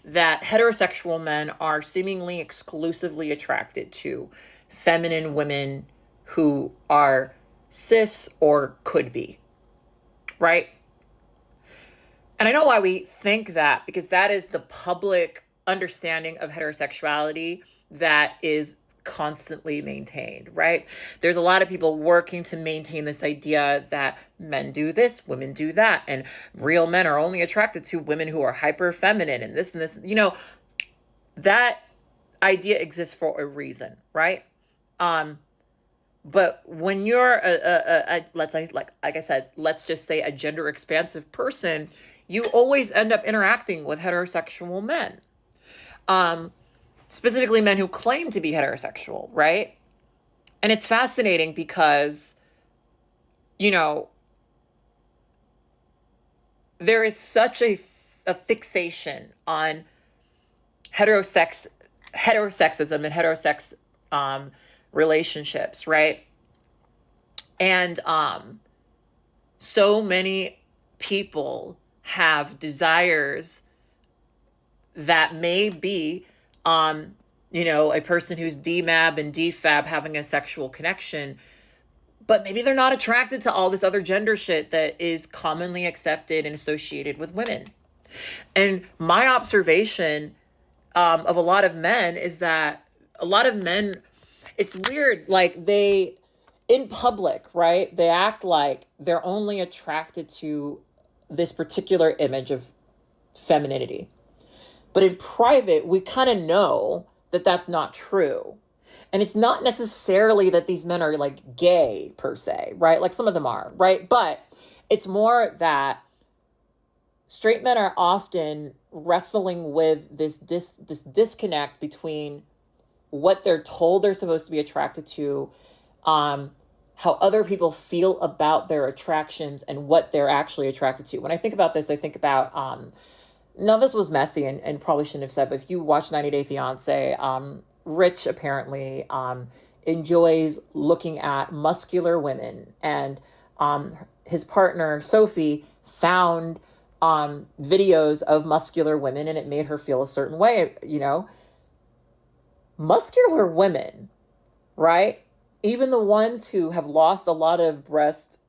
that heterosexual men are seemingly exclusively attracted to feminine women who are cis or could be, right? And I know why we think that, because that is the public understanding of heterosexuality that is constantly maintained, right? There's a lot of people working to maintain this idea that men do this, women do that, and real men are only attracted to women who are hyper feminine and this and this. You know, that idea exists for a reason, right? But when you're let's say, like I said, let's just say a gender expansive person, you always end up interacting with heterosexual men. Specifically men who claim to be heterosexual, right? And it's fascinating because, you know, there is such a fixation on heterosexism and heterosex relationships, right? And so many people have desires that may be, you know, a person who's DMAB and DFAB having a sexual connection, but maybe they're not attracted to all this other gender shit that is commonly accepted and associated with women. And my observation of a lot of men is that a lot of men, it's weird, like they, in public, right, they act like they're only attracted to this particular image of femininity. But in private, we kind of know that that's not true. And it's not necessarily that these men are like gay per se, right? Like some of them are, right? But it's more that straight men are often wrestling with this disconnect between what they're told they're supposed to be attracted to, how other people feel about their attractions and what they're actually attracted to. When I think about this, I think about, now this was messy and probably shouldn't have said, but if you watch 90 Day Fiance, Rich apparently enjoys looking at muscular women, and his partner, Sophie, found videos of muscular women and it made her feel a certain way, you know. Muscular women, right? Even the ones who have lost a lot of breast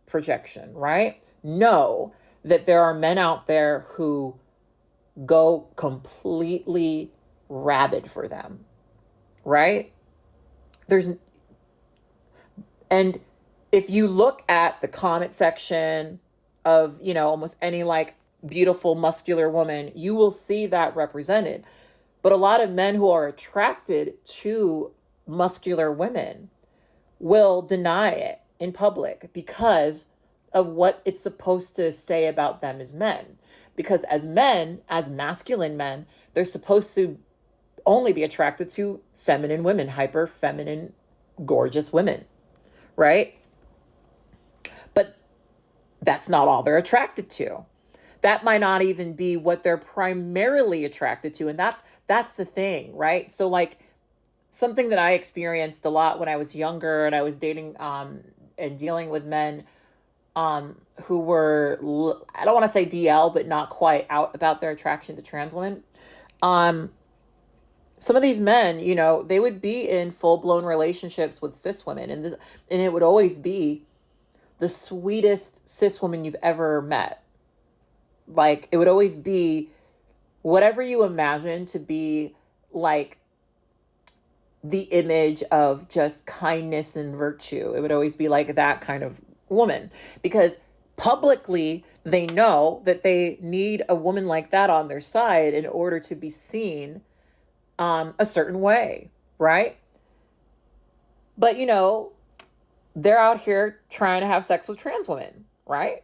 projection, right? Know that there are men out there who go completely rabid for them, right? And if you look at the comment section of, you know, almost any like beautiful muscular woman, you will see that represented. But a lot of men who are attracted to muscular women will deny it in public because of what it's supposed to say about them as men. Because as men, as masculine men, they're supposed to only be attracted to feminine women, hyper feminine, gorgeous women, right? But that's not all they're attracted to. That might not even be what they're primarily attracted to. And that's that's the thing, right? So like something that I experienced a lot when I was younger and I was dating and dealing with men who were I don't want to say DL, but not quite out about their attraction to trans women. Some of these men, you know, they would be in full-blown relationships with cis women, and it would always be the sweetest cis woman you've ever met. Like, it would always be whatever you imagine to be like the image of just kindness and virtue. It would always be like that kind of woman, because publicly they know that they need a woman like that on their side in order to be seen a certain way, right? But, you know, they're out here trying to have sex with trans women, right?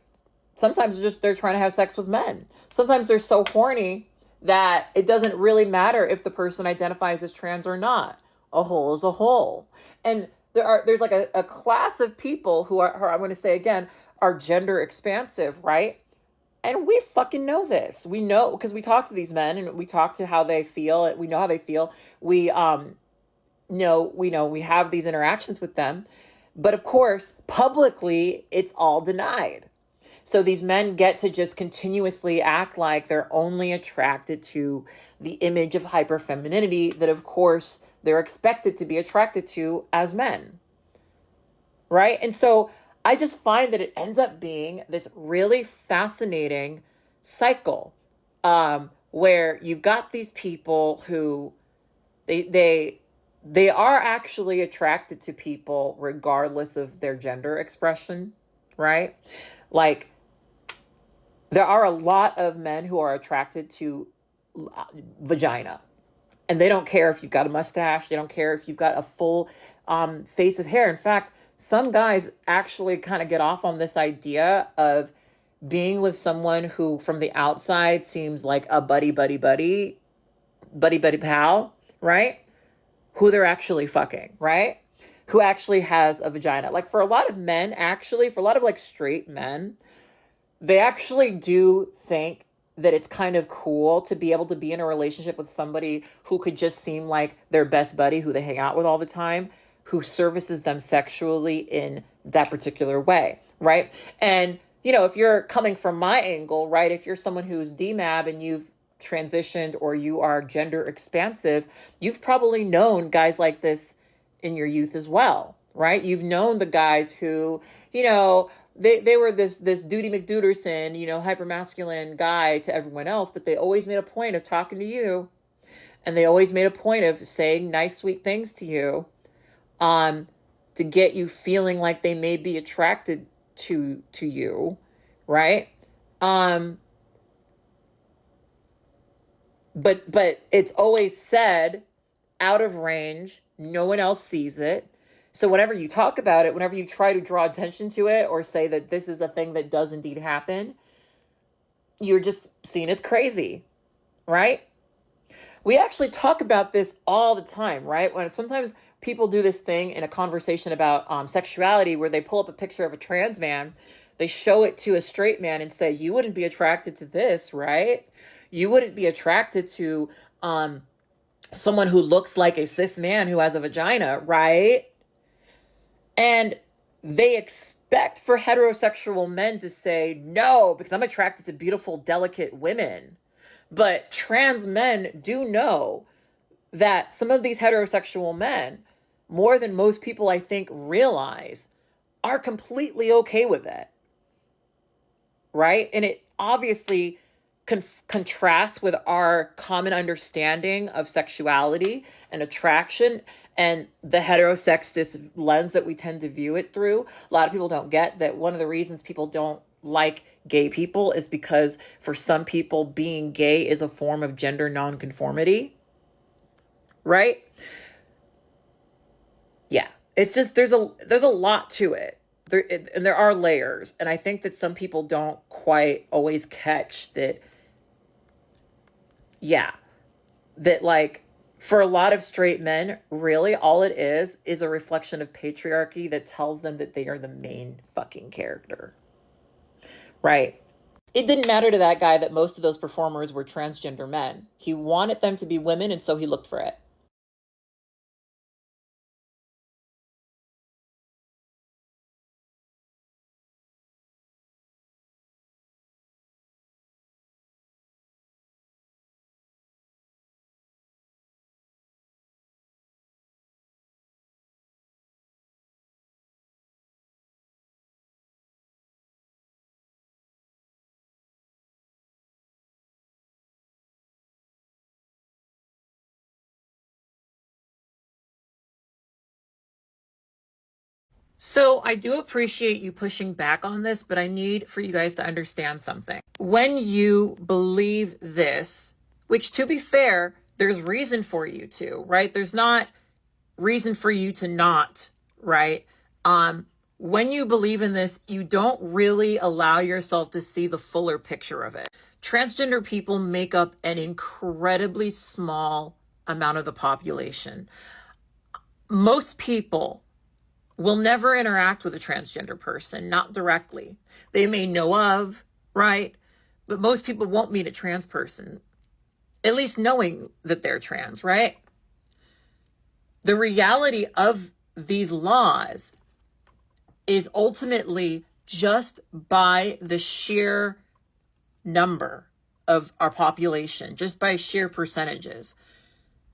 Sometimes they're trying to have sex with men. Sometimes they're so horny that it doesn't really matter if the person identifies as trans or not. A hole is a hole. And there's like a class of people who are, I'm going to say again, are gender expansive, right? And we fucking know this. We know because we talk to these men and we talk to how they feel. We know how they feel. We know we have these interactions with them. But of course, publicly, it's all denied. So these men get to just continuously act like they're only attracted to the image of hyperfemininity that, of course, they're expected to be attracted to as men. Right? And so I just find that it ends up being this really fascinating cycle where you've got these people who they are actually attracted to people regardless of their gender expression, right? Like, there are a lot of men who are attracted to vagina, and they don't care if you've got a mustache. They don't care if you've got a full face of hair. In fact, some guys actually kind of get off on this idea of being with someone who from the outside seems like a buddy pal, right? Who they're actually fucking, right? Who actually has a vagina. Like, for a lot of men, actually, for a lot of like straight men, they actually do think that it's kind of cool to be able to be in a relationship with somebody who could just seem like their best buddy, who they hang out with all the time, who services them sexually in that particular way, right? And, you know, if you're coming from my angle, right, if you're someone who's DMAB and you've transitioned or you are gender expansive, you've probably known guys like this in your youth as well, right? You've known the guys who, you know, they were this Duty McDuderson, you know, hypermasculine guy to everyone else, but they always made a point of talking to you, and they always made a point of saying nice, sweet things to you, to get you feeling like they may be attracted to you, right? But it's always said out of range. No one else sees it. So whenever you talk about it, whenever you try to draw attention to it or say that this is a thing that does indeed happen, you're just seen as crazy, right? We actually talk about this all the time, right? When sometimes people do this thing in a conversation about sexuality where they pull up a picture of a trans man, they show it to a straight man and say, you wouldn't be attracted to this, right? You wouldn't be attracted to someone who looks like a cis man who has a vagina, right? And they expect for heterosexual men to say, no, because I'm attracted to beautiful, delicate women. But trans men do know that some of these heterosexual men, more than most people I think realize, are completely okay with it. Right? And it obviously contrasts with our common understanding of sexuality and attraction and the heterosexist lens that we tend to view it through. A lot of people don't get that one of the reasons people don't like gay people is because for some people being gay is a form of gender nonconformity. Right? Yeah. It's just there's a lot to it. And there are layers. And I think that some people don't quite always catch that. Yeah. That like, for a lot of straight men, really all it is a reflection of patriarchy that tells them that they are the main fucking character. Right? It didn't matter to that guy that most of those performers were transgender men. He wanted them to be women, and so he looked for it. So I do appreciate you pushing back on this, but I need for you guys to understand something. When you believe this, which to be fair, there's reason for you to, right? There's not reason for you to not, right? When you believe in this, you don't really allow yourself to see the fuller picture of it. Transgender people make up an incredibly small amount of the population. Most people will never interact with a transgender person, not directly. They may know of, right? But most people won't meet a trans person, at least knowing that they're trans, right? The reality of these laws is ultimately just by the sheer number of our population, just by sheer percentages,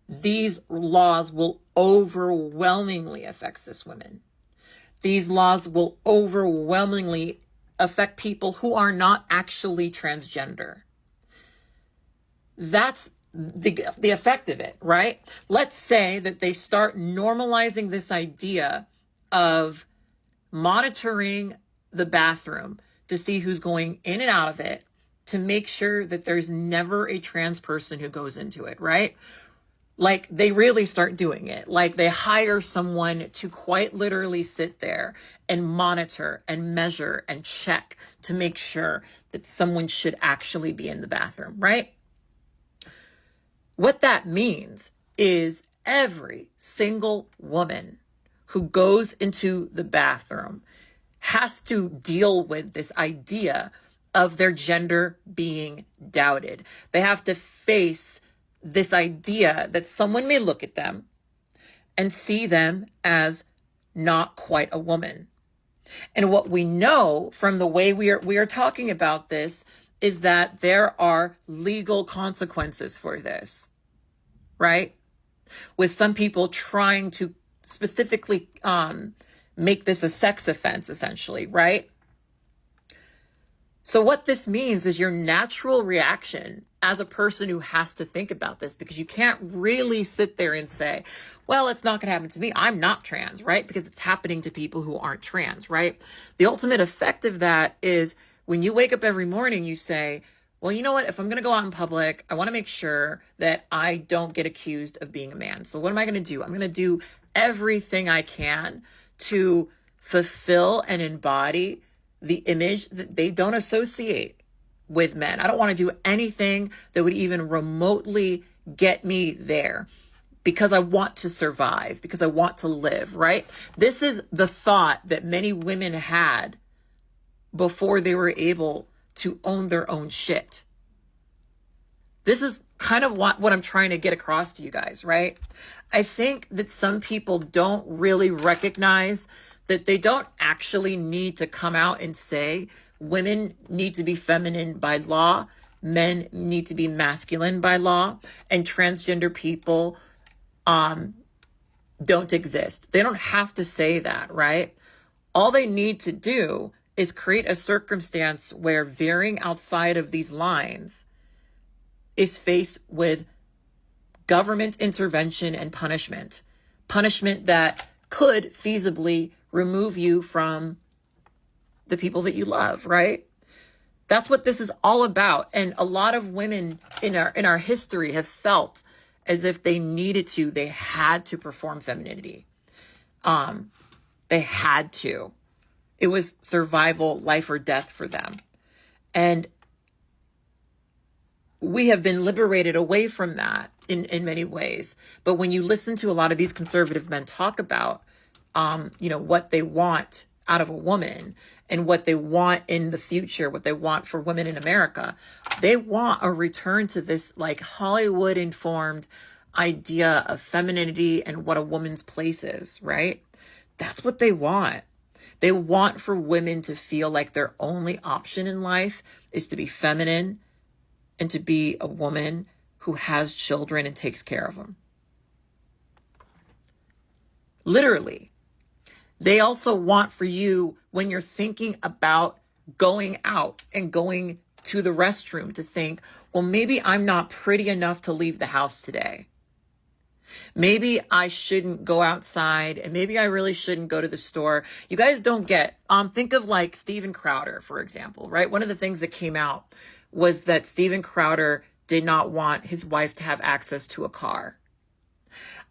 these laws will overwhelmingly affect cis women. These laws will overwhelmingly affect people who are not actually transgender. That's the effect of it, right? Let's say that they start normalizing this idea of monitoring the bathroom to see who's going in and out of it, to make sure that there's never a trans person who goes into it, right? Like they really start doing it. Like they hire someone to quite literally sit there and monitor and measure and check to make sure that someone should actually be in the bathroom, right? What that means is every single woman who goes into the bathroom has to deal with this idea of their gender being doubted. They have to face this idea that someone may look at them and see them as not quite a woman. And what we know from the way we are talking about this is that there are legal consequences for this, right? With some people trying to specifically make this a sex offense, essentially, right? So what this means is your natural reaction as a person who has to think about this, because you can't really sit there and say, well, it's not going to happen to me. I'm not trans, right? Because it's happening to people who aren't trans, right? The ultimate effect of that is when you wake up every morning, you say, well, you know what? If I'm going to go out in public, I want to make sure that I don't get accused of being a man. So what am I going to do? I'm going to do everything I can to fulfill and embody the image that they don't associate with men. I don't want to do anything that would even remotely get me there, because I want to survive, because I want to live, right? This is the thought that many women had before they were able to own their own shit. This is kind of what I'm trying to get across to you guys, right? I think that some people don't really recognize that they don't actually need to come out and say women need to be feminine by law, men need to be masculine by law, and transgender people don't exist. They don't have to say that, right? All they need to do is create a circumstance where veering outside of these lines is faced with government intervention and punishment that could feasibly remove you from the people that you love, right? That's what this is all about. And a lot of women in our history have felt as if they had to perform femininity. They had to. It was survival, life or death for them. And we have been liberated away from that in many ways. But when you listen to a lot of these conservative men talk about, what they want out of a woman and what they want in the future, what they want for women in America. They want a return to this like Hollywood informed idea of femininity and what a woman's place is, right? That's what they want. They want for women to feel like their only option in life is to be feminine and to be a woman who has children and takes care of them. Literally. They also want for you, when you're thinking about going out and going to the restroom, to think, well, maybe I'm not pretty enough to leave the house today. Maybe I shouldn't go outside, and maybe I really shouldn't go to the store. You guys don't get, think of like Steven Crowder, for example, right? One of the things that came out was that Steven Crowder did not want his wife to have access to a car.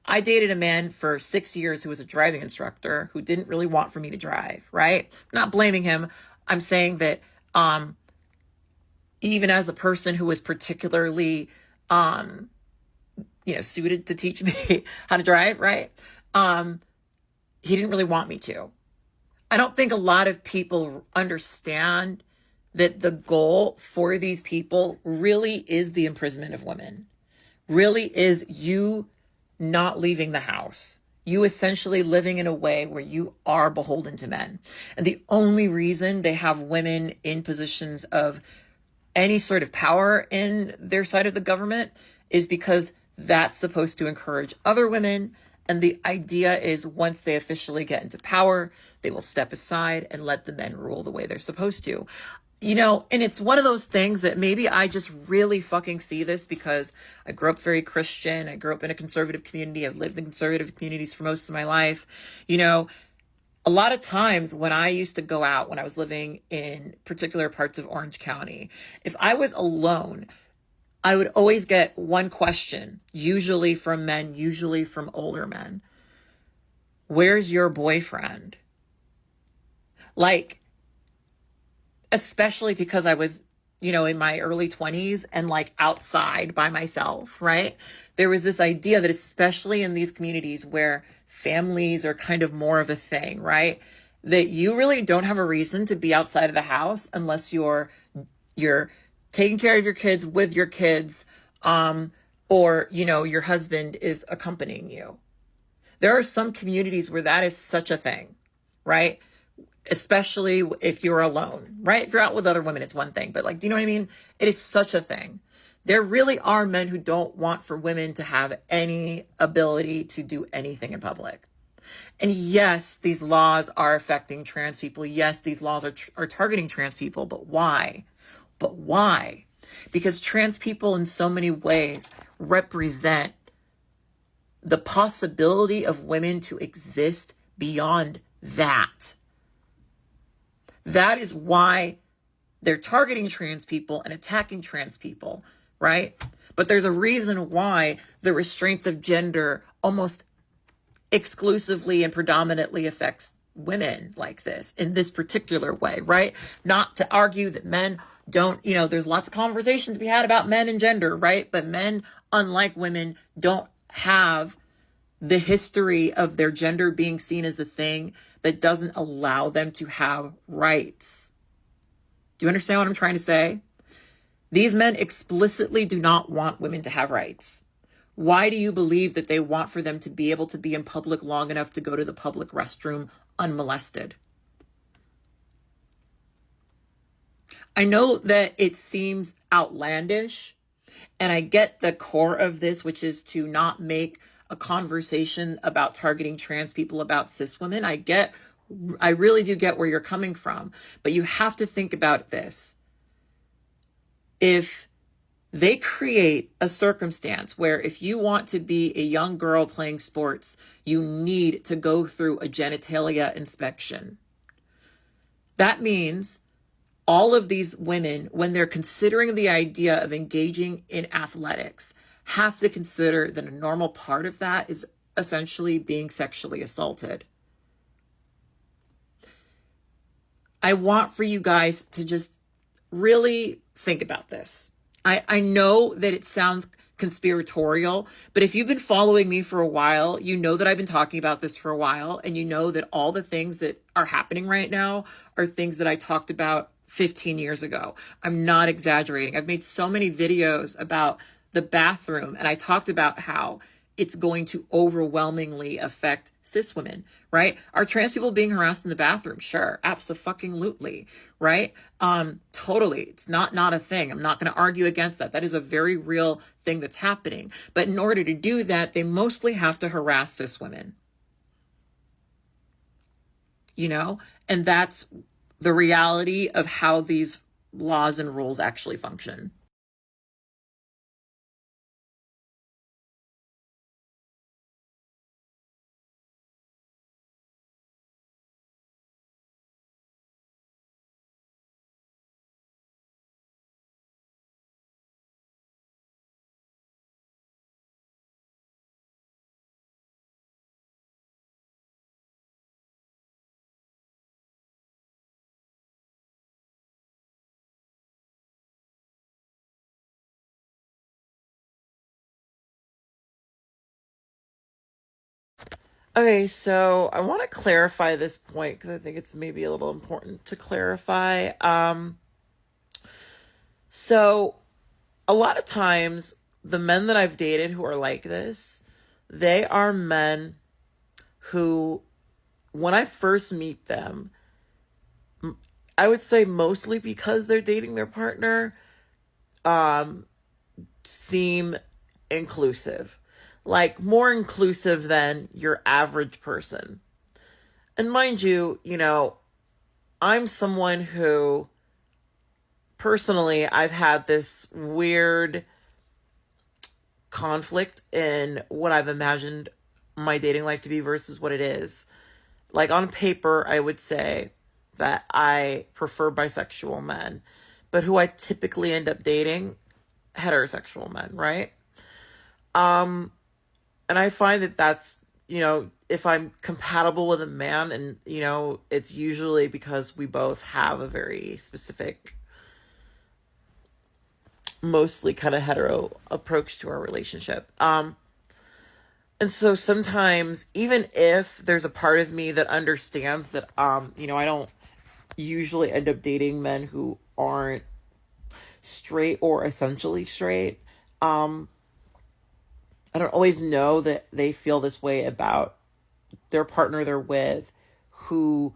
I dated a man for 6 years who was a driving instructor who didn't really want for me to drive, right? I'm not blaming him. I'm saying that even as a person who was particularly suited to teach me how to drive, right? He didn't really want me to. I don't think a lot of people understand that the goal for these people really is the imprisonment of women, really is you not leaving the house. You essentially living in a way where you are beholden to men. And the only reason they have women in positions of any sort of power in their side of the government is because that's supposed to encourage other women. And the idea is once they officially get into power, they will step aside and let the men rule the way they're supposed to. And it's one of those things that maybe I just really fucking see this because I grew up very Christian. I grew up in a conservative community. I've lived in conservative communities for most of my life. A lot of times when I used to go out, when I was living in particular parts of Orange County, if I was alone, I would always get one question, usually from men, usually from older men. Where's your boyfriend? Like, especially because I was, in my early 20s and like outside by myself, right? There was this idea that especially in these communities where families are kind of more of a thing, right? That you really don't have a reason to be outside of the house unless you're taking care of your kids with your kids, or, your husband is accompanying you. There are some communities where that is such a thing, right? Especially if you're alone, right? If you're out with other women, it's one thing, but like, do you know what I mean? It is such a thing. There really are men who don't want for women to have any ability to do anything in public. And yes, these laws are affecting trans people. Yes, these laws are targeting trans people, but why? But why? Because trans people in so many ways represent the possibility of women to exist beyond that. That is why they're targeting trans people and attacking trans people, right? But there's a reason why the restraints of gender almost exclusively and predominantly affects women like this in this particular way, right? Not to argue that men don't, there's lots of conversations to be had about men and gender, right? But men, unlike women, don't have the history of their gender being seen as a thing that doesn't allow them to have rights. Do you understand what I'm trying to say? These men explicitly do not want women to have rights. Why do you believe that they want for them to be able to be in public long enough to go to the public restroom unmolested? I know that it seems outlandish, and I get the core of this, which is to not make a conversation about targeting trans people about cis women. I really do get where you're coming from, but you have to think about this. If they create a circumstance where if you want to be a young girl playing sports, you need to go through a genitalia inspection. That means all of these women, when they're considering the idea of engaging in athletics, have to consider that a normal part of that is essentially being sexually assaulted. I want for you guys to just really think about this. I know that it sounds conspiratorial, but if you've been following me for a while, you know that I've been talking about this for a while, and you know that all the things that are happening right now are things that I talked about 15 years ago. I'm not exaggerating. I've made so many videos about the bathroom, and I talked about how it's going to overwhelmingly affect cis women, right? Are trans people being harassed in the bathroom? Sure, absolutely, right? Totally. It's not a thing. I'm not going to argue against that. That is a very real thing that's happening. But in order to do that, they mostly have to harass cis women, you know? And that's the reality of how these laws and rules actually function. Okay, so I want to clarify this point because I think it's maybe a little important to clarify. So a lot of times the men that I've dated who are like this, they are men who, when I first meet them, I would say mostly because they're dating their partner, seem inclusive. Like more inclusive than your average person. And mind you, you know, I'm someone who personally, I've had this weird conflict in what I've imagined my dating life to be versus what it is. Like on paper, I would say that I prefer bisexual men, but who I typically end up dating, heterosexual men, right? And I find that that's, you know, if I'm compatible with a man, and, you know, it's usually because we both have a very specific, mostly kind of hetero approach to our relationship. And so sometimes, even if there's a part of me that understands that, you know, I don't usually end up dating men who aren't straight or essentially straight, I don't always know that they feel this way about their partner they're with, who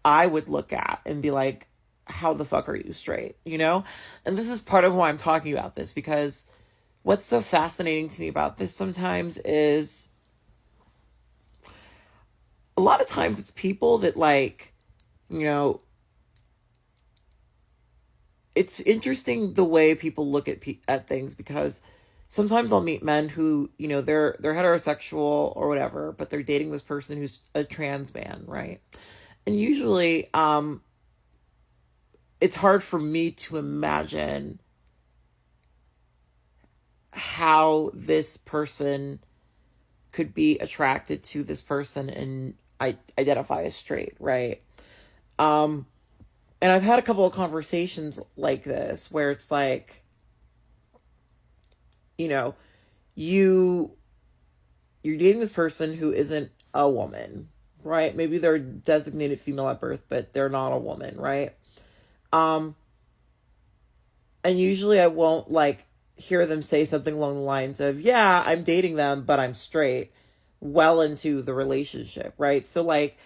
I would look at and be like, how the fuck are you straight? You know? And this is part of why I'm talking about this, because what's so fascinating to me about this sometimes is a lot of times it's people that, like, you know, it's interesting the way people look at things, because sometimes I'll meet men who, you know, they're heterosexual or whatever, but they're dating this person who's a trans man, right? And usually, it's hard for me to imagine how this person could be attracted to this person and I identify as straight, right? And I've had a couple of conversations like this where it's like, you know, you're dating this person who isn't a woman, right? Maybe they're designated female at birth, but they're not a woman, right? And usually I won't, like, hear them say something along the lines of, yeah, I'm dating them, but I'm straight, well into the relationship, right? So, like,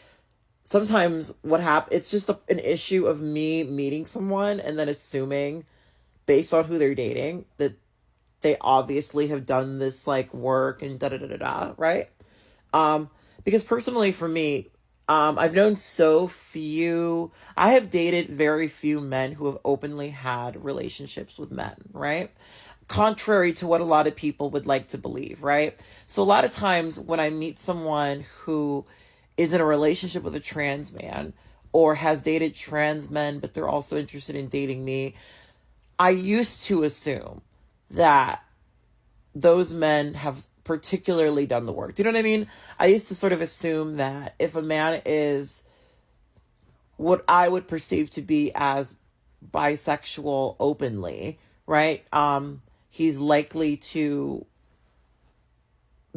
sometimes it's just an issue of me meeting someone and then assuming, based on who they're dating, that they obviously have done this, like, work and da-da-da-da-da, right? Because personally for me, I've known I have dated very few men who have openly had relationships with men, right? Contrary to what a lot of people would like to believe, right? So a lot of times when I meet someone who is in a relationship with a trans man or has dated trans men, but they're also interested in dating me, I used to assume that those men have particularly done the work. Do you know what I mean? I used to sort of assume that if a man is what I would perceive to be as bisexual openly, right? he's likely to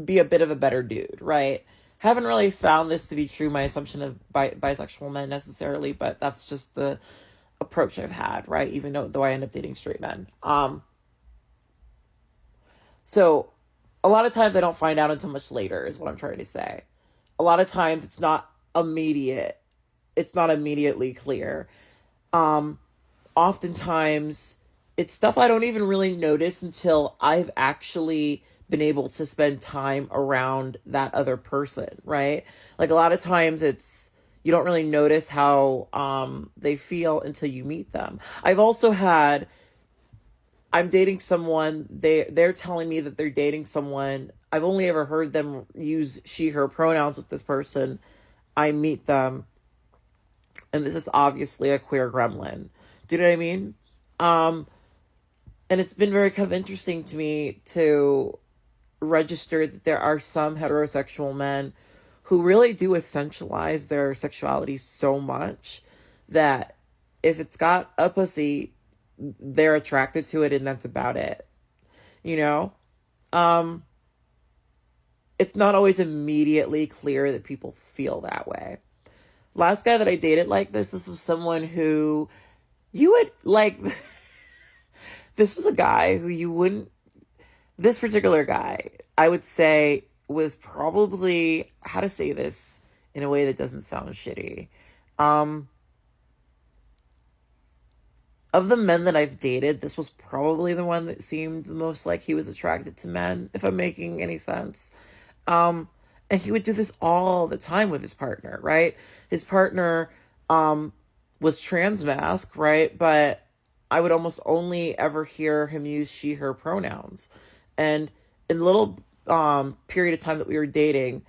be a bit of a better dude, right? Haven't really found this to be true, my assumption of bisexual men necessarily, but that's just the approach I've had, right? Even though I end up dating straight men. So a lot of times I don't find out until much later is what I'm trying to say. A lot of times it's not immediate. It's not immediately clear. Oftentimes it's stuff I don't even really notice until I've actually been able to spend time around that other person, right? Like a lot of times you don't really notice how they feel until you meet them. I'm dating someone, they're telling me that they're dating someone. I've only ever heard them use she, her pronouns with this person. I meet them, and this is obviously a queer gremlin. Do you know what I mean? And it's been very kind of interesting to me to register that there are some heterosexual men who really do essentialize their sexuality so much that if it's got a pussy, they're attracted to it and that's about it. You know? It's not always immediately clear that people feel that way. Last guy that I dated like this was someone who you would like. This was a guy who you wouldn't. This particular guy, I would say, was probably, how to say this in a way that doesn't sound shitty. Of the men that I've dated, this was probably the one that seemed the most like he was attracted to men, if I'm making any sense. And he would do this all the time with his partner, right? His partner was transmasc, right? But I would almost only ever hear him use she, her pronouns. And in the little period of time that we were dating,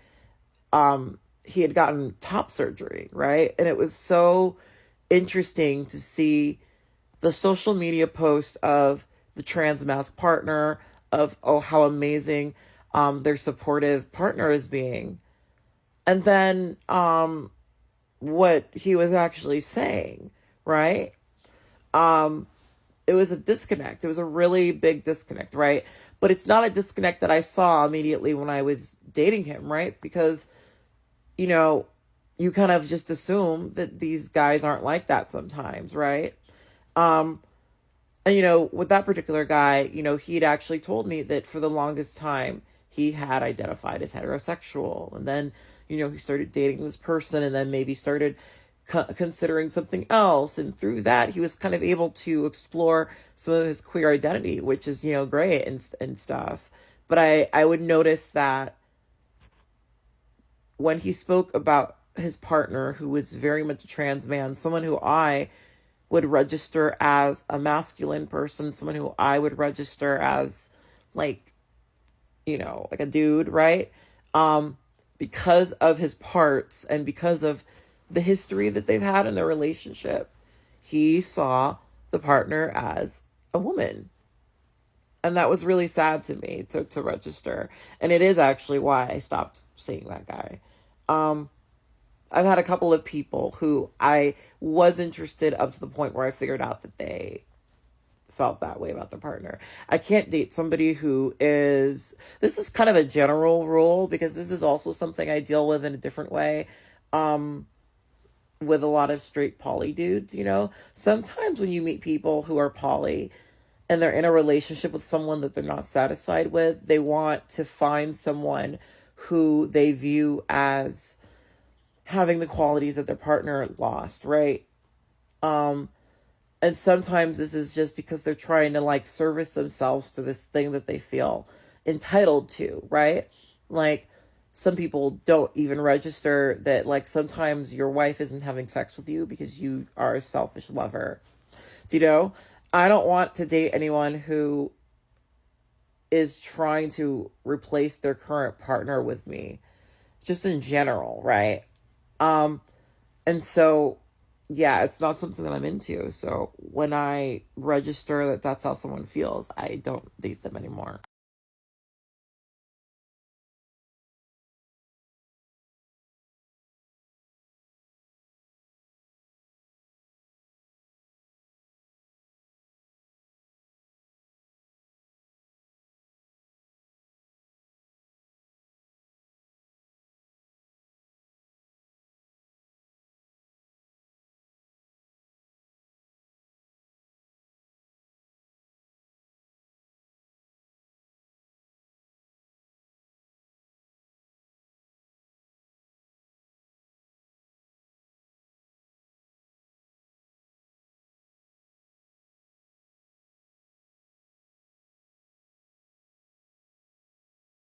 he had gotten top surgery, right? And it was so interesting to see the social media posts of the transmasc partner, of, oh, how amazing their supportive partner is being. And then what he was actually saying, right? It was a disconnect. It was a really big disconnect, right? But it's not a disconnect that I saw immediately when I was dating him, right? Because, you know, you kind of just assume that these guys aren't like that sometimes, right? And, you know, with that particular guy, you know, he'd actually told me that for the longest time, he had identified as heterosexual. And then, you know, he started dating this person and then maybe started considering something else. And through that, he was kind of able to explore some of his queer identity, which is, you know, great and stuff. But I would notice that when he spoke about his partner, who was very much a trans man, someone who I would register as a masculine person, someone who I would register as, like, you know, like a dude, right? Because of his parts and because of the history that they've had in their relationship, he saw the partner as a woman. And that was really sad to me to register. And it is actually why I stopped seeing that guy. I've had a couple of people who I was interested up to the point where I figured out that they felt that way about their partner. I can't date somebody who is, this is kind of a general rule because this is also something I deal with in a different way. With a lot of straight poly dudes, you know, sometimes when you meet people who are poly and they're in a relationship with someone that they're not satisfied with, they want to find someone who they view as having the qualities that their partner lost, right? And sometimes this is just because they're trying to, like, service themselves to this thing that they feel entitled to, right? Like, some people don't even register that, like, sometimes your wife isn't having sex with you because you are a selfish lover. Do you know? I don't want to date anyone who is trying to replace their current partner with me, just in general, right? And so, yeah, it's not something that I'm into. So when I register that that's how someone feels, I don't date them anymore.